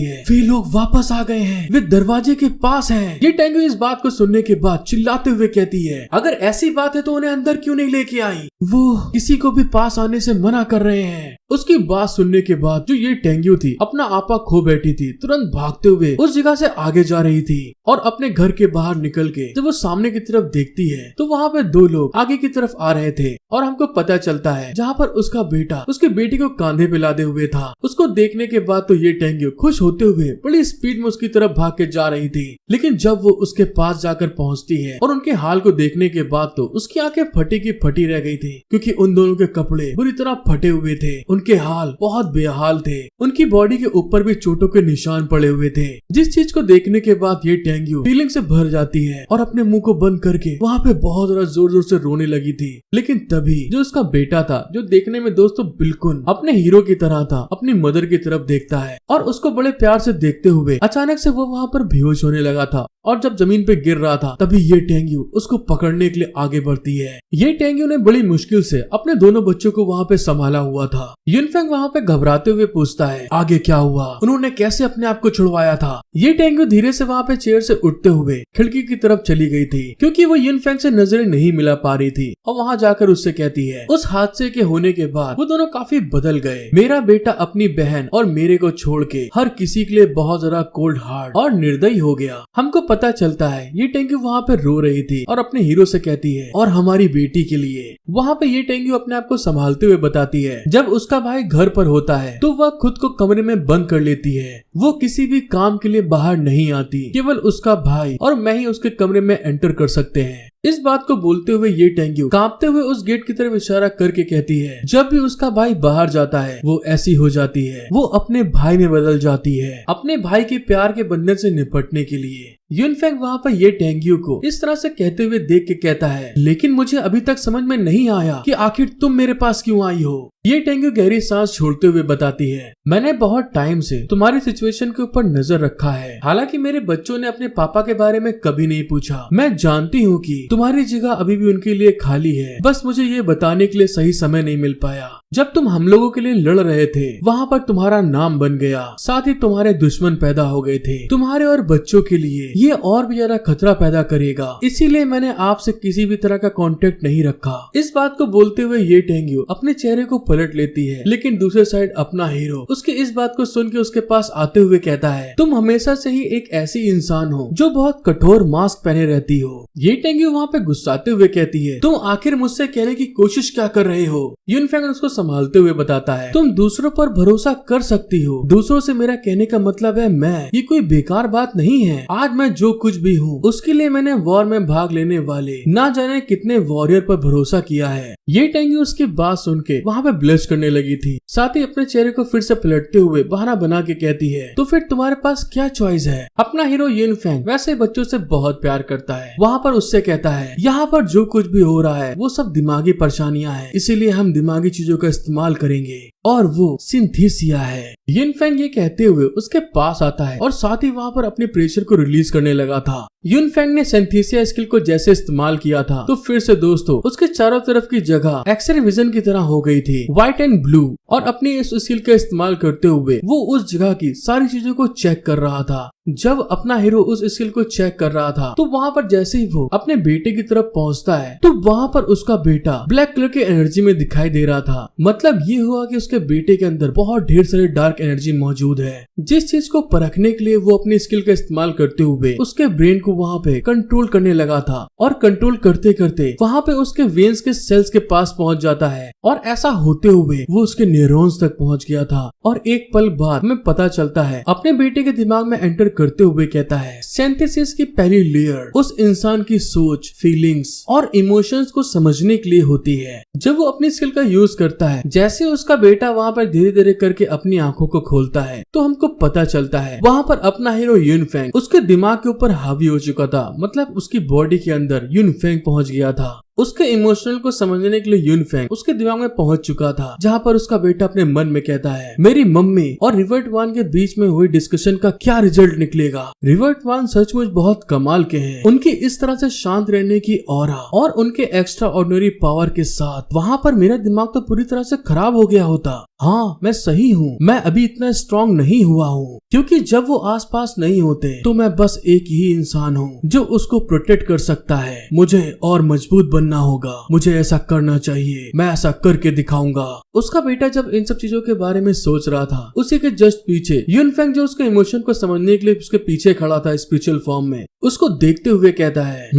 है, वे लोग वापस आ गए हैं, वे दरवाजे के पास हैं। ये टेंग्यू इस बात को सुनने के बाद चिल्लाते हुए कहती है, अगर ऐसी बात है तो उन्हें अंदर क्यों नहीं लेके आई? वो किसी को भी पास आने से मना कर रहे हैं। उसकी बात सुनने के बाद जो ये टेंग्यू थी अपना आपा खो बैठी थी, तुरंत भागते हुए उस जगह से आगे जा रही थी और अपने घर के बाहर निकल के जब वो सामने की तरफ देखती है तो वहाँ पे 2 लोग आगे की तरफ आ रहे थे और हमको पता चलता है जहाँ पर उसका बेटा उसकी बेटी को कांधे पे लादे हुए था। उसको देखने के बाद तो ये टेंग्यू खुश होते हुए बड़ी स्पीड में उसकी तरफ भाग के जा रही थी, लेकिन जब वो उसके पास जाकर पहुँचती है और उनके हाल को देखने के बाद तो उसकी आंखें फटी की फटी रह गई थी, क्योंकि उन दोनों के कपड़े बुरी तरह फटे हुए थे, उनके हाल बहुत बेहाल थे, उनकी बॉडी के ऊपर भी चोटों के निशान पड़े हुए थे। जिस चीज को देखने के बाद ये टेंग्यू फीलिंग से भर जाती है और अपने मुंह को बंद करके वहाँ पे बहुत ज्यादा जोर जोर से रोने लगी थी। लेकिन तभी जो उसका बेटा था, जो देखने में दोस्तों बिल्कुल अपने हीरो की तरह था, अपनी मदर की तरफ देखता है और उसको बड़े प्यार से देखते हुए अचानक से वो वहाँ पर बेहोश होने लगा था और जब जमीन पे गिर रहा था तभी ये टेंग्यू उसको पकड़ने के लिए आगे बढ़ती है। ये टेंग्यू ने बड़ी मुश्किल से अपने दोनों बच्चों को वहाँ पे संभाला हुआ था। यूनफेंग वहाँ पे घबराते हुए पूछता है, आगे क्या हुआ? उन्होंने कैसे अपने आप को छुड़वाया था? ये टेंग्यू धीरे से वहाँ पे चेयर से उठते हुए हुए खिड़की की तरफ चली गई थी, क्योंकि वो युनफेंग से नजरें नहीं मिला पा रही थी। और वहाँ जाकर उससे कहती है, उस हादसे के होने के बाद वो दोनों काफी बदल गए। मेरा बेटा अपनी बहन और मेरे को छोड़ के हर किसी के लिए बहुत ज्यादा कोल्ड हार्ट और निर्दयी हो गया। हमको पता चलता है ये टेंग्यू वहाँ पे रो रही थी और अपने हीरो से कहती है, और हमारी बेटी के लिए। वहाँ पे ये टेंग्यू अपने आप को संभालते हुए बताती है, जब उसका भाई घर पर होता है तो वह खुद को कमरे में बंद कर लेती है। वो किसी भी काम के लिए बाहर नहीं आती, केवल उसका भाई और मैं ही उसके कमरे में एंटर कर सकते हैं। इस बात को बोलते हुए ये टेंग्यू कांपते हुए उस गेट की तरफ इशारा करके कहती है, जब भी उसका भाई बाहर जाता है वो ऐसी हो जाती है, वो अपने भाई में बदल जाती है, अपने भाई के प्यार के बंधन से निपटने के लिए। युनफेंग वहाँ पर ये टेंग्यू को इस तरह से कहते हुए देख के कहता है, लेकिन मुझे अभी तक समझ में नहीं आया कि आखिर तुम मेरे पास क्यों आई हो। ये टेंग्यू गहरी सांस छोड़ते हुए बताती है, मैंने बहुत टाइम से तुम्हारी सिचुएशन के ऊपर नजर रखा है। हालांकि मेरे बच्चों ने अपने पापा के बारे में कभी नहीं पूछा। मैं जानती हूँ कि तुम्हारी जगह अभी भी उनके लिए खाली है, बस मुझे ये बताने के लिए सही समय नहीं मिल पाया। जब तुम हम लोगों के लिए लड़ रहे थे वहाँ पर तुम्हारा नाम बन गया, साथ ही तुम्हारे दुश्मन पैदा हो गए थे। तुम्हारे और बच्चों के लिए ये और भी ज्यादा खतरा पैदा करेगा, इसीलिए मैंने आपसे किसी भी तरह का कांटेक्ट नहीं रखा। इस बात को बोलते हुए ये टेंग्यू अपने चेहरे को पलट लेती है, लेकिन दूसरे साइड अपना हीरो उसके इस बात को सुन के उसके पास आते हुए कहता है, तुम हमेशा से ही एक ऐसी इंसान हो जो बहुत कठोर मास्क पहने रहती हो। ये टेंग्यू वहाँ पे गुस्साते हुए कहती है, तुम आखिर मुझसे कहने की कोशिश क्या कर रहे हो। युनफेंग उसको संभालते हुए बताता है, तुम दूसरों पर भरोसा कर सकती हो। दूसरों से मेरा कहने का मतलब है मैं, ये कोई बेकार बात नहीं है। आज मैं जो कुछ भी हूँ उसके लिए मैंने वॉर में भाग लेने वाले ना जाने कितने वॉरियर पर भरोसा किया है। ये टेंग्यू उसकी बात सुन के वहाँ पे ब्लश करने लगी थी, साथ ही अपने चेहरे को फिर से पलटते हुए बहाना बना के कहती है, तो फिर तुम्हारे पास क्या चॉइस है। अपना हीरो युनफेंग वैसे बच्चों से बहुत प्यार करता है। वहाँ पर उससे कहता है, यहाँ पर जो कुछ भी हो रहा है वो सब दिमागी परेशानियां हैं, इसीलिए हम दिमागी चीजों का इस्तेमाल करेंगे और वो सिंथेसिया है। युनफेंग ये कहते हुए उसके पास आता है और साथ ही वहाँ पर अपने प्रेशर को रिलीज करने लगा था। युनफेंग ने सिंथेसिया स्किल को जैसे इस्तेमाल किया था तो फिर से दोस्तों उसके चारों तरफ की जगह एक्सरे विजन की तरह हो गई थी, व्हाइट एंड ब्लू। और अपनी इस स्किल का इस्तेमाल करते हुए वो उस जगह की सारी चीजों को चेक कर रहा था। जब अपना हीरो उस स्किल को चेक कर रहा था तो वहाँ पर जैसे ही वो अपने बेटे की तरफ पहुँचता है तो वहाँ पर उसका बेटा ब्लैक कलर की एनर्जी में दिखाई दे रहा था। मतलब ये हुआ कि उसके बेटे के अंदर बहुत ढेर सारे डार्क एनर्जी मौजूद है। जिस चीज को परखने के लिए वो अपनी स्किल का इस्तेमाल करते हुए उसके ब्रेन को वहाँ पे कंट्रोल करने लगा था और कंट्रोल करते करते वहाँ पे उसके वेन्स के सेल्स के पास पहुँच जाता है और ऐसा होते हुए वो उसके न्यूरॉन्स तक पहुँच गया था। और एक पल बाद हमें पता चलता है अपने बेटे के दिमाग में एंटर करते हुए कहता है, सिंथेसिस की पहली लेयर उस इंसान की सोच, फीलिंग्स और इमोशंस को समझने के लिए होती है। जब वो अपनी स्किल का यूज करता है, जैसे उसका बेटा वहाँ पर धीरे धीरे करके अपनी आंखों को खोलता है तो हमको पता चलता है वहाँ पर अपना हीरो युनफेंग उसके दिमाग के ऊपर हावी हो चुका था। मतलब उसकी बॉडी के अंदर युनफेंग पहुँच गया था। उसके इमोशनल को समझने के लिए युनफेंग उसके दिमाग में पहुंच चुका था, जहां पर उसका बेटा अपने मन में कहता है, मेरी मम्मी और रिवर्ट वन के बीच में हुई डिस्कशन का क्या रिजल्ट निकलेगा। रिवर्ट वन सचमुच बहुत कमाल के हैं। उनकी इस तरह से शांत रहने की ऑरा और उनके एक्स्ट्रा ऑर्डिनरी पावर के साथ वहाँ पर मेरा दिमाग तो पूरी तरह से खराब हो गया होता। हाँ, मैं सही हूँ, मैं अभी इतना स्ट्रॉन्ग नहीं हुआ हूँ, क्योंकि जब वो आसपास नहीं होते तो मैं बस एक ही इंसान हूँ जो उसको प्रोटेक्ट कर सकता है। मुझे और मजबूत बनना होगा, मुझे ऐसा करना चाहिए, मैं ऐसा करके दिखाऊंगा। उसका बेटा जब इन सब चीजों के बारे में सोच रहा था, उसी के जस्ट पीछे युनफेंग जो उसके इमोशन को समझने के लिए उसके पीछे खड़ा था स्पिरिचुअल फॉर्म में, उसको देखते हुए कहता है,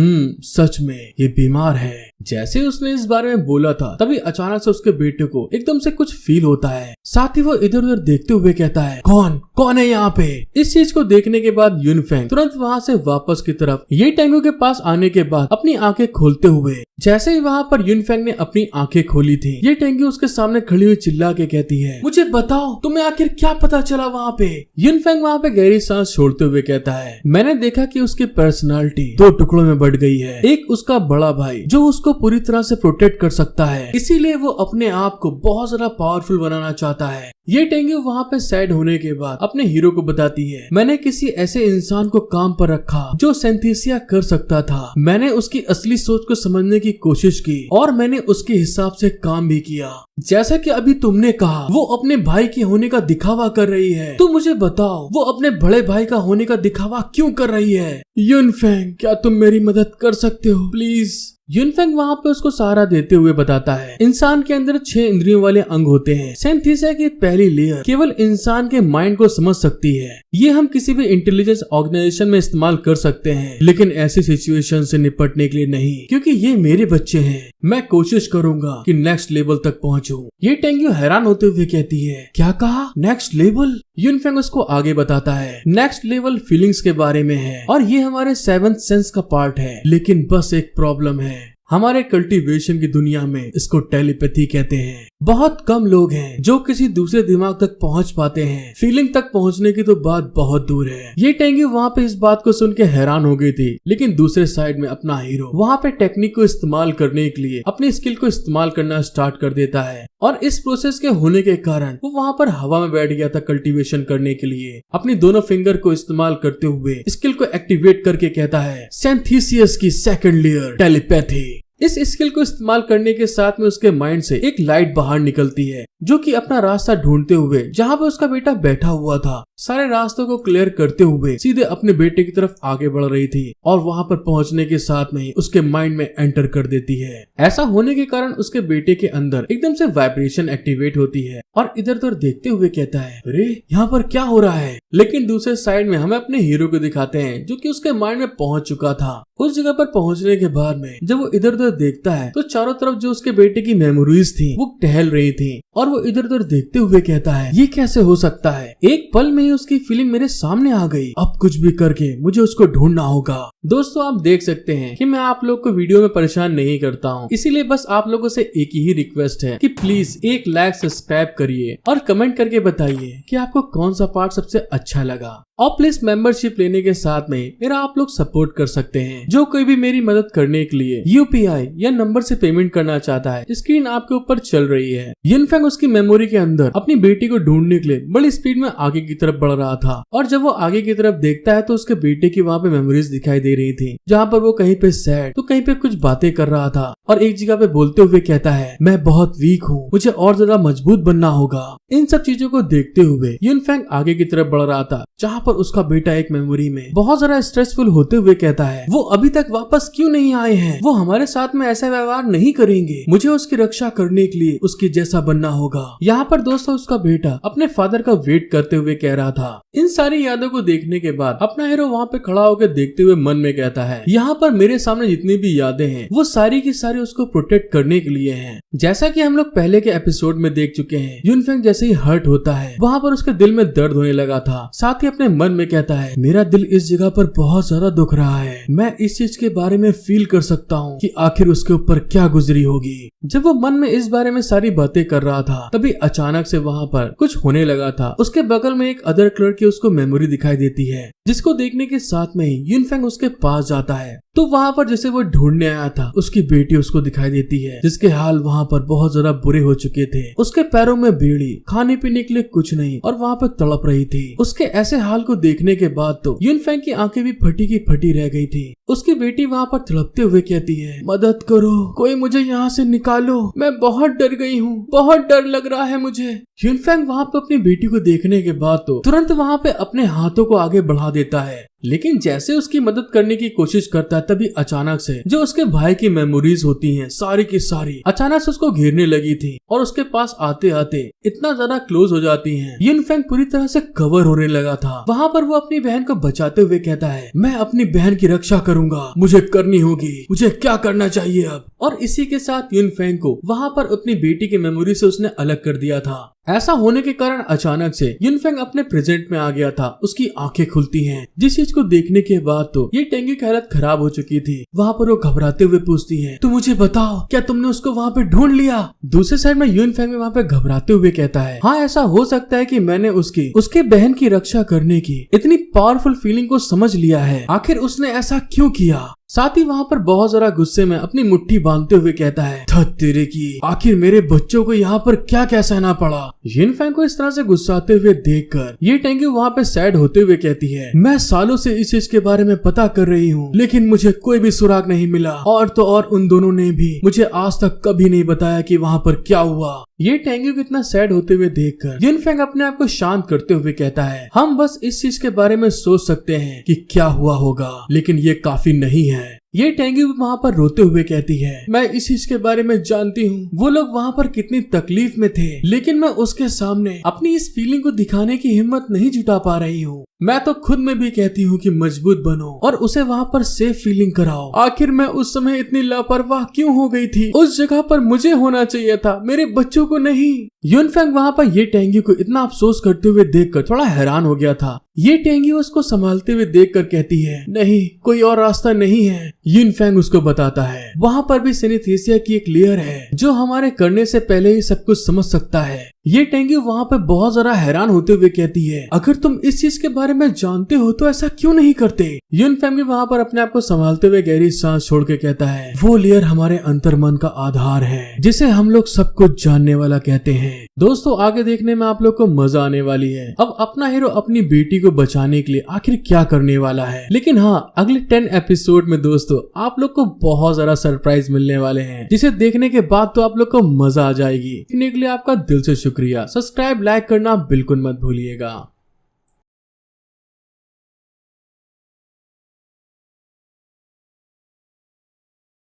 सच में ये बीमार है। जैसे उसने इस बारे में बोला था तभी अचानक से उसके बेटे को एकदम से कुछ फील होता है। साथ ही वो इधर उधर देखते हुए कहता है, कौन है यहाँ पे। इस चीज को देखने के बाद युनफेंग तुरंत वहाँ से वापस की तरफ ये टेंग्यू के पास आने के बाद अपनी आंखें खोलते हुए, जैसे ही वहाँ पर युनफेंग ने अपनी आंखें खोली थी, ये टेंग्यू उसके सामने खड़ी हुई चिल्ला के कहती है, मुझे बताओ तुम्हें आखिर क्या पता चला वहाँ पे। युनफेंग वहाँ पे गहरी सांस छोड़ते हुए कहता है, मैंने देखा कि उसकी पर्सनालिटी 2 टुकड़ों में बढ़ गई है। एक उसका बड़ा भाई जो उसको पूरी तरह से प्रोटेक्ट कर सकता है, इसीलिए वो अपने आप को बहुत ज्यादा पावरफुल बनाना चाहता है। ये टेंग्यू वहाँ पे सैड होने के बाद अपने हीरो को बताती है, मैंने किसी ऐसे इंसान को काम पर रखा जो सिंथेसिया कर सकता था। मैंने उसकी असली सोच को समझने की कोशिश की और मैंने उसके हिसाब से काम भी किया। जैसा कि अभी तुमने कहा वो अपने भाई के होने का दिखावा कर रही है, तो मुझे बताओ वो अपने बड़े भाई का होने का दिखावा क्यों कर रही है? यूनफेंग, क्या तुम मेरी मदद कर सकते हो प्लीज? यूनफेंग वहाँ पे उसको सहारा देते हुए बताता है, इंसान के अंदर 6 इंद्रियों वाले अंग होते हैं। सिंथेसिया की पहली लेयर केवल इंसान के माइंड को समझ सकती है। ये हम किसी भी इंटेलिजेंस ऑर्गेनाइजेशन में इस्तेमाल कर सकते हैं, लेकिन ऐसी सिचुएशन से निपटने के लिए नहीं, क्योंकि ये मेरे बच्चे हैं। मैं कोशिश करूंगा कि नेक्स्ट लेवल तक पहुंचूं। ये टेंग्यू हैरान होते हुए कहती है, क्या कहा नेक्स्ट लेवल? यूनफेंग उसको आगे बताता है, नेक्स्ट लेवल फीलिंग्स के बारे में है और ये हमारे 7th सेंस का पार्ट है। लेकिन बस एक प्रॉब्लम है, हमारे कल्टीवेशन की दुनिया में इसको टेलीपैथी कहते हैं। बहुत कम लोग हैं जो किसी दूसरे दिमाग तक पहुंच पाते हैं। फीलिंग तक पहुंचने की तो बात बहुत दूर है। ये टेंग्यू वहाँ पे इस बात को सुन के हैरान हो गई थी, लेकिन दूसरे साइड में अपना हीरो वहाँ पे टेक्निक को इस्तेमाल करने के लिए अपनी स्किल को इस्तेमाल करना स्टार्ट कर देता है और इस प्रोसेस के होने के कारण वो वहाँ पर हवा में बैठ गया था कल्टीवेशन करने के लिए। अपनी दोनों फिंगर को इस्तेमाल करते हुए स्किल को एक्टिवेट करके कहता है, सिंथेसिस की सेकंड लेयर टेलीपैथी। इस स्किल को इस्तेमाल करने के साथ में उसके माइंड से एक लाइट बाहर निकलती है जो कि अपना रास्ता ढूंढते हुए जहाँ पे उसका बेटा बैठा हुआ था, सारे रास्तों को क्लियर करते हुए सीधे अपने बेटे की तरफ आगे बढ़ रही थी और वहाँ पर पहुँचने के साथ में ही उसके माइंड में एंटर कर देती है। ऐसा होने के कारण उसके बेटे के अंदर एकदम से वाइब्रेशन एक्टिवेट होती है और इधर उधर देखते हुए कहता है, अरे यहाँ पर क्या हो रहा है? लेकिन दूसरे साइड में हमें अपने हीरो को दिखाते हैं जो कि उसके माइंड में पहुंच चुका था। उस जगह पर पहुंचने के बाद में जब वो इधर उधर देखता है तो चारों तरफ जो उसके बेटे की मेमोरीज थी वो टहल रही थी और वो इधर उधर देखते हुए कहता है, ये कैसे हो सकता है? एक पल में ही उसकी फीलिंग मेरे सामने आ गई। अब कुछ भी करके मुझे उसको ढूंढना होगा। दोस्तों, आप देख सकते हैं कि मैं आप लोग को वीडियो में परेशान नहीं करता हूँ, इसीलिए बस आप लोगों से एक ही रिक्वेस्ट है कि प्लीज एक लाइक सब्सक्राइब करिए और कमेंट करके बताइए कि आपको कौन सा पार्ट सबसे अच्छा लगा। और प्लीज मेंबरशिप लेने के साथ में मेरा आप लोग सपोर्ट कर सकते हैं। जो कोई भी मेरी मदद करने के लिए यूपीआई या नंबर से पेमेंट करना चाहता है, स्क्रीन आपके ऊपर चल रही है। यूनफेंग उसकी मेमोरी के अंदर अपनी बेटी को ढूंढने के लिए बड़ी स्पीड में आगे की तरफ बढ़ रहा था और जब वो आगे की तरफ देखता है तो उसके बेटे की वहाँ पे मेमोरीज दिखाई दे रही थी, जहाँ पर वो कहीं पे सैड तो कहीं पे कुछ बातें कर रहा था और एक जगह पे बोलते हुए कहता है, मैं बहुत वीक हूँ, मुझे और ज्यादा मजबूत बनना होगा। इन सब चीजों को देखते हुए यूनफेंग आगे की तरफ बढ़ रहा था, जहाँ पर उसका बेटा एक मेमोरी में बहुत ज्यादा स्ट्रेसफुल होते हुए कहता है, वो अभी तक वापस क्यों नहीं आए हैं? वो हमारे साथ में ऐसा व्यवहार नहीं करेंगे। मुझे उसकी रक्षा करने के लिए उसके जैसा बनना होगा। यहाँ पर दोस्तों उसका बेटा अपने फादर का वेट करते हुए कह रहा था। इन सारी यादों को देखने के बाद अपना हीरो वहाँ पे खड़ा होकर देखते हुए मन में कहता है, यहाँ पर मेरे सामने जितनी भी यादें हैं वो सारी की सारी उसको प्रोटेक्ट करने के लिए हैं। जैसा कि हम लोग पहले के एपिसोड में देख चुके हैं, यूनफेंग जैसे ही हर्ट होता है वहाँ पर उसके दिल में दर्द होने लगा था। साथ ही अपने मन में कहता है, मेरा दिल इस जगह पर बहुत ज्यादा दुख रहा है। मैं इस चीज के बारे में फील कर सकता हूँ कि आखिर उसके ऊपर क्या गुजरी होगी। जब वो मन में इस बारे में सारी बातें कर रहा था तभी अचानक से वहाँ पर कुछ होने लगा था। उसके बगल में एक अदर कलर की उसको मेमोरी दिखाई देती है, जिसको देखने के साथ में ही यूनफेंग उसके पास जाता है तो वहाँ पर जैसे वो ढूंढने आया था उसकी बेटी उसको दिखाई देती है, जिसके हाल वहाँ पर बहुत ज्यादा बुरे हो चुके थे। उसके पैरों में बेड़ी, खाने पीने के लिए कुछ नहीं और वहाँ पर तड़प रही थी। उसके ऐसे हाल को देखने के बाद तो यूनफेंग की आंखें भी फटी की फटी रह गई थी। उसकी बेटी वहाँ पर तड़पते हुए कहती है, मदद करो, कोई मुझे यहाँ से निकालो, मैं बहुत डर गई हूँ, बहुत डर लग रहा है मुझे। यूनफेंग वहाँ पे अपनी बेटी को देखने के बाद तो तुरंत वहाँ पे अपने हाथों को आगे बढ़ा देता है, लेकिन जैसे उसकी मदद करने की कोशिश करता है तभी अचानक से जो उसके भाई की मेमोरीज होती हैं सारी की सारी अचानक से उसको घेरने लगी थी और उसके पास आते आते इतना ज्यादा क्लोज हो जाती हैं। यूनफेंग पूरी तरह से कवर होने लगा था। वहाँ पर वो अपनी बहन को बचाते हुए कहता है, मैं अपनी बहन की रक्षा करूंगा, मुझे करनी होगी, मुझे क्या करना चाहिए अब। और इसी के साथ यूनफेंग को वहाँ पर अपनी बेटी की मेमोरी से उसने अलग कर दिया था। ऐसा होने के कारण अचानक से यूनफेंग अपने प्रेजेंट में आ गया था। उसकी आंखें खुलती हैं, जिस चीज को देखने के बाद तो ये टेंग्यू की हालत खराब हो चुकी थी। वहाँ पर वो घबराते हुए पूछती है, तो मुझे बताओ क्या तुमने उसको वहाँ पे ढूंढ लिया? दूसरे साइड में यूनफेंग वहाँ पे घबराते हुए कहता है, हाँ ऐसा हो सकता है कि मैंने उसके बहन की रक्षा करने की इतनी पावरफुल फीलिंग को समझ लिया है। आखिर उसने ऐसा क्यों किया? साथ ही वहाँ पर बहुत जरा गुस्से में अपनी मुट्ठी बांधते हुए कहता है, तेरे की आखिर मेरे बच्चों को यहाँ पर क्या क्या सहना पड़ा। यिनफेंग को इस तरह से गुस्साते हुए देखकर ये टेंग्यू वहाँ पे सैड होते हुए कहती है, मैं सालों से इस चीज के बारे में पता कर रही हूँ, लेकिन मुझे कोई भी सुराग नहीं मिला, और तो और उन दोनों ने भी मुझे आज तक कभी नहीं बताया कि वहाँ पर क्या हुआ। ये टेंग्यू को इतना सैड होते हुए देखकर यिनफेंग अपने आप को शांत करते हुए कहता है, हम बस इस चीज के बारे में सोच सकते हैं कि क्या हुआ होगा, लेकिन ये काफी नहीं है। ये टेंग्यू वहाँ पर रोते हुए कहती है, मैं इस चीज के बारे में जानती हूँ, वो लोग वहाँ पर कितनी तकलीफ में थे, लेकिन मैं उसके सामने अपनी इस फीलिंग को दिखाने की हिम्मत नहीं जुटा पा रही हूँ। मैं तो खुद में भी कहती हूँ कि मजबूत बनो और उसे वहाँ पर सेफ फीलिंग कराओ। आखिर मैं उस समय इतनी लापरवाह क्यों हो गई थी? उस जगह पर मुझे होना चाहिए था, मेरे बच्चों को नहीं। युनफेंग वहाँ पर ये टेंग्यू को इतना अफसोस करते हुए देखकर थोड़ा हैरान हो गया था। ये टेंग्यू उसको संभालते हुए देखकर कहती है, नहीं, कोई और रास्ता नहीं है। युनफेंग उसको बताता है, वहाँ पर भी सिनेस्थीसिया की एक लेयर है जो हमारे करने से पहले ही सब कुछ समझ सकता है। ये टेंग्यू वहाँ पे बहुत जरा हैरान होते हुए कहती है, अगर तुम इस चीज के बारे में जानते हो तो ऐसा क्यों नहीं करते? युनफेंग भी वहाँ पर अपने आप को संभालते हुए गहरी सांस छोड़ के कहता है, वो लेयर हमारे अंतर्मन का आधार है जिसे हम लोग सब कुछ जानने वाला कहते हैं। दोस्तों, आगे देखने में आप लोग को मजा आने वाली है। अब अपना हीरो अपनी बेटी को बचाने के लिए आखिर क्या करने वाला है। लेकिन हाँ, अगले 10 एपिसोड में दोस्तों आप लोग को बहुत सारा सरप्राइज मिलने वाले हैं, जिसे देखने के बाद तो आप लोग को मजा आ जाएगी। देखने के लिए आपका दिल से शुक्रिया। सब्सक्राइब, लाइक करना बिल्कुल मत भूलिएगा।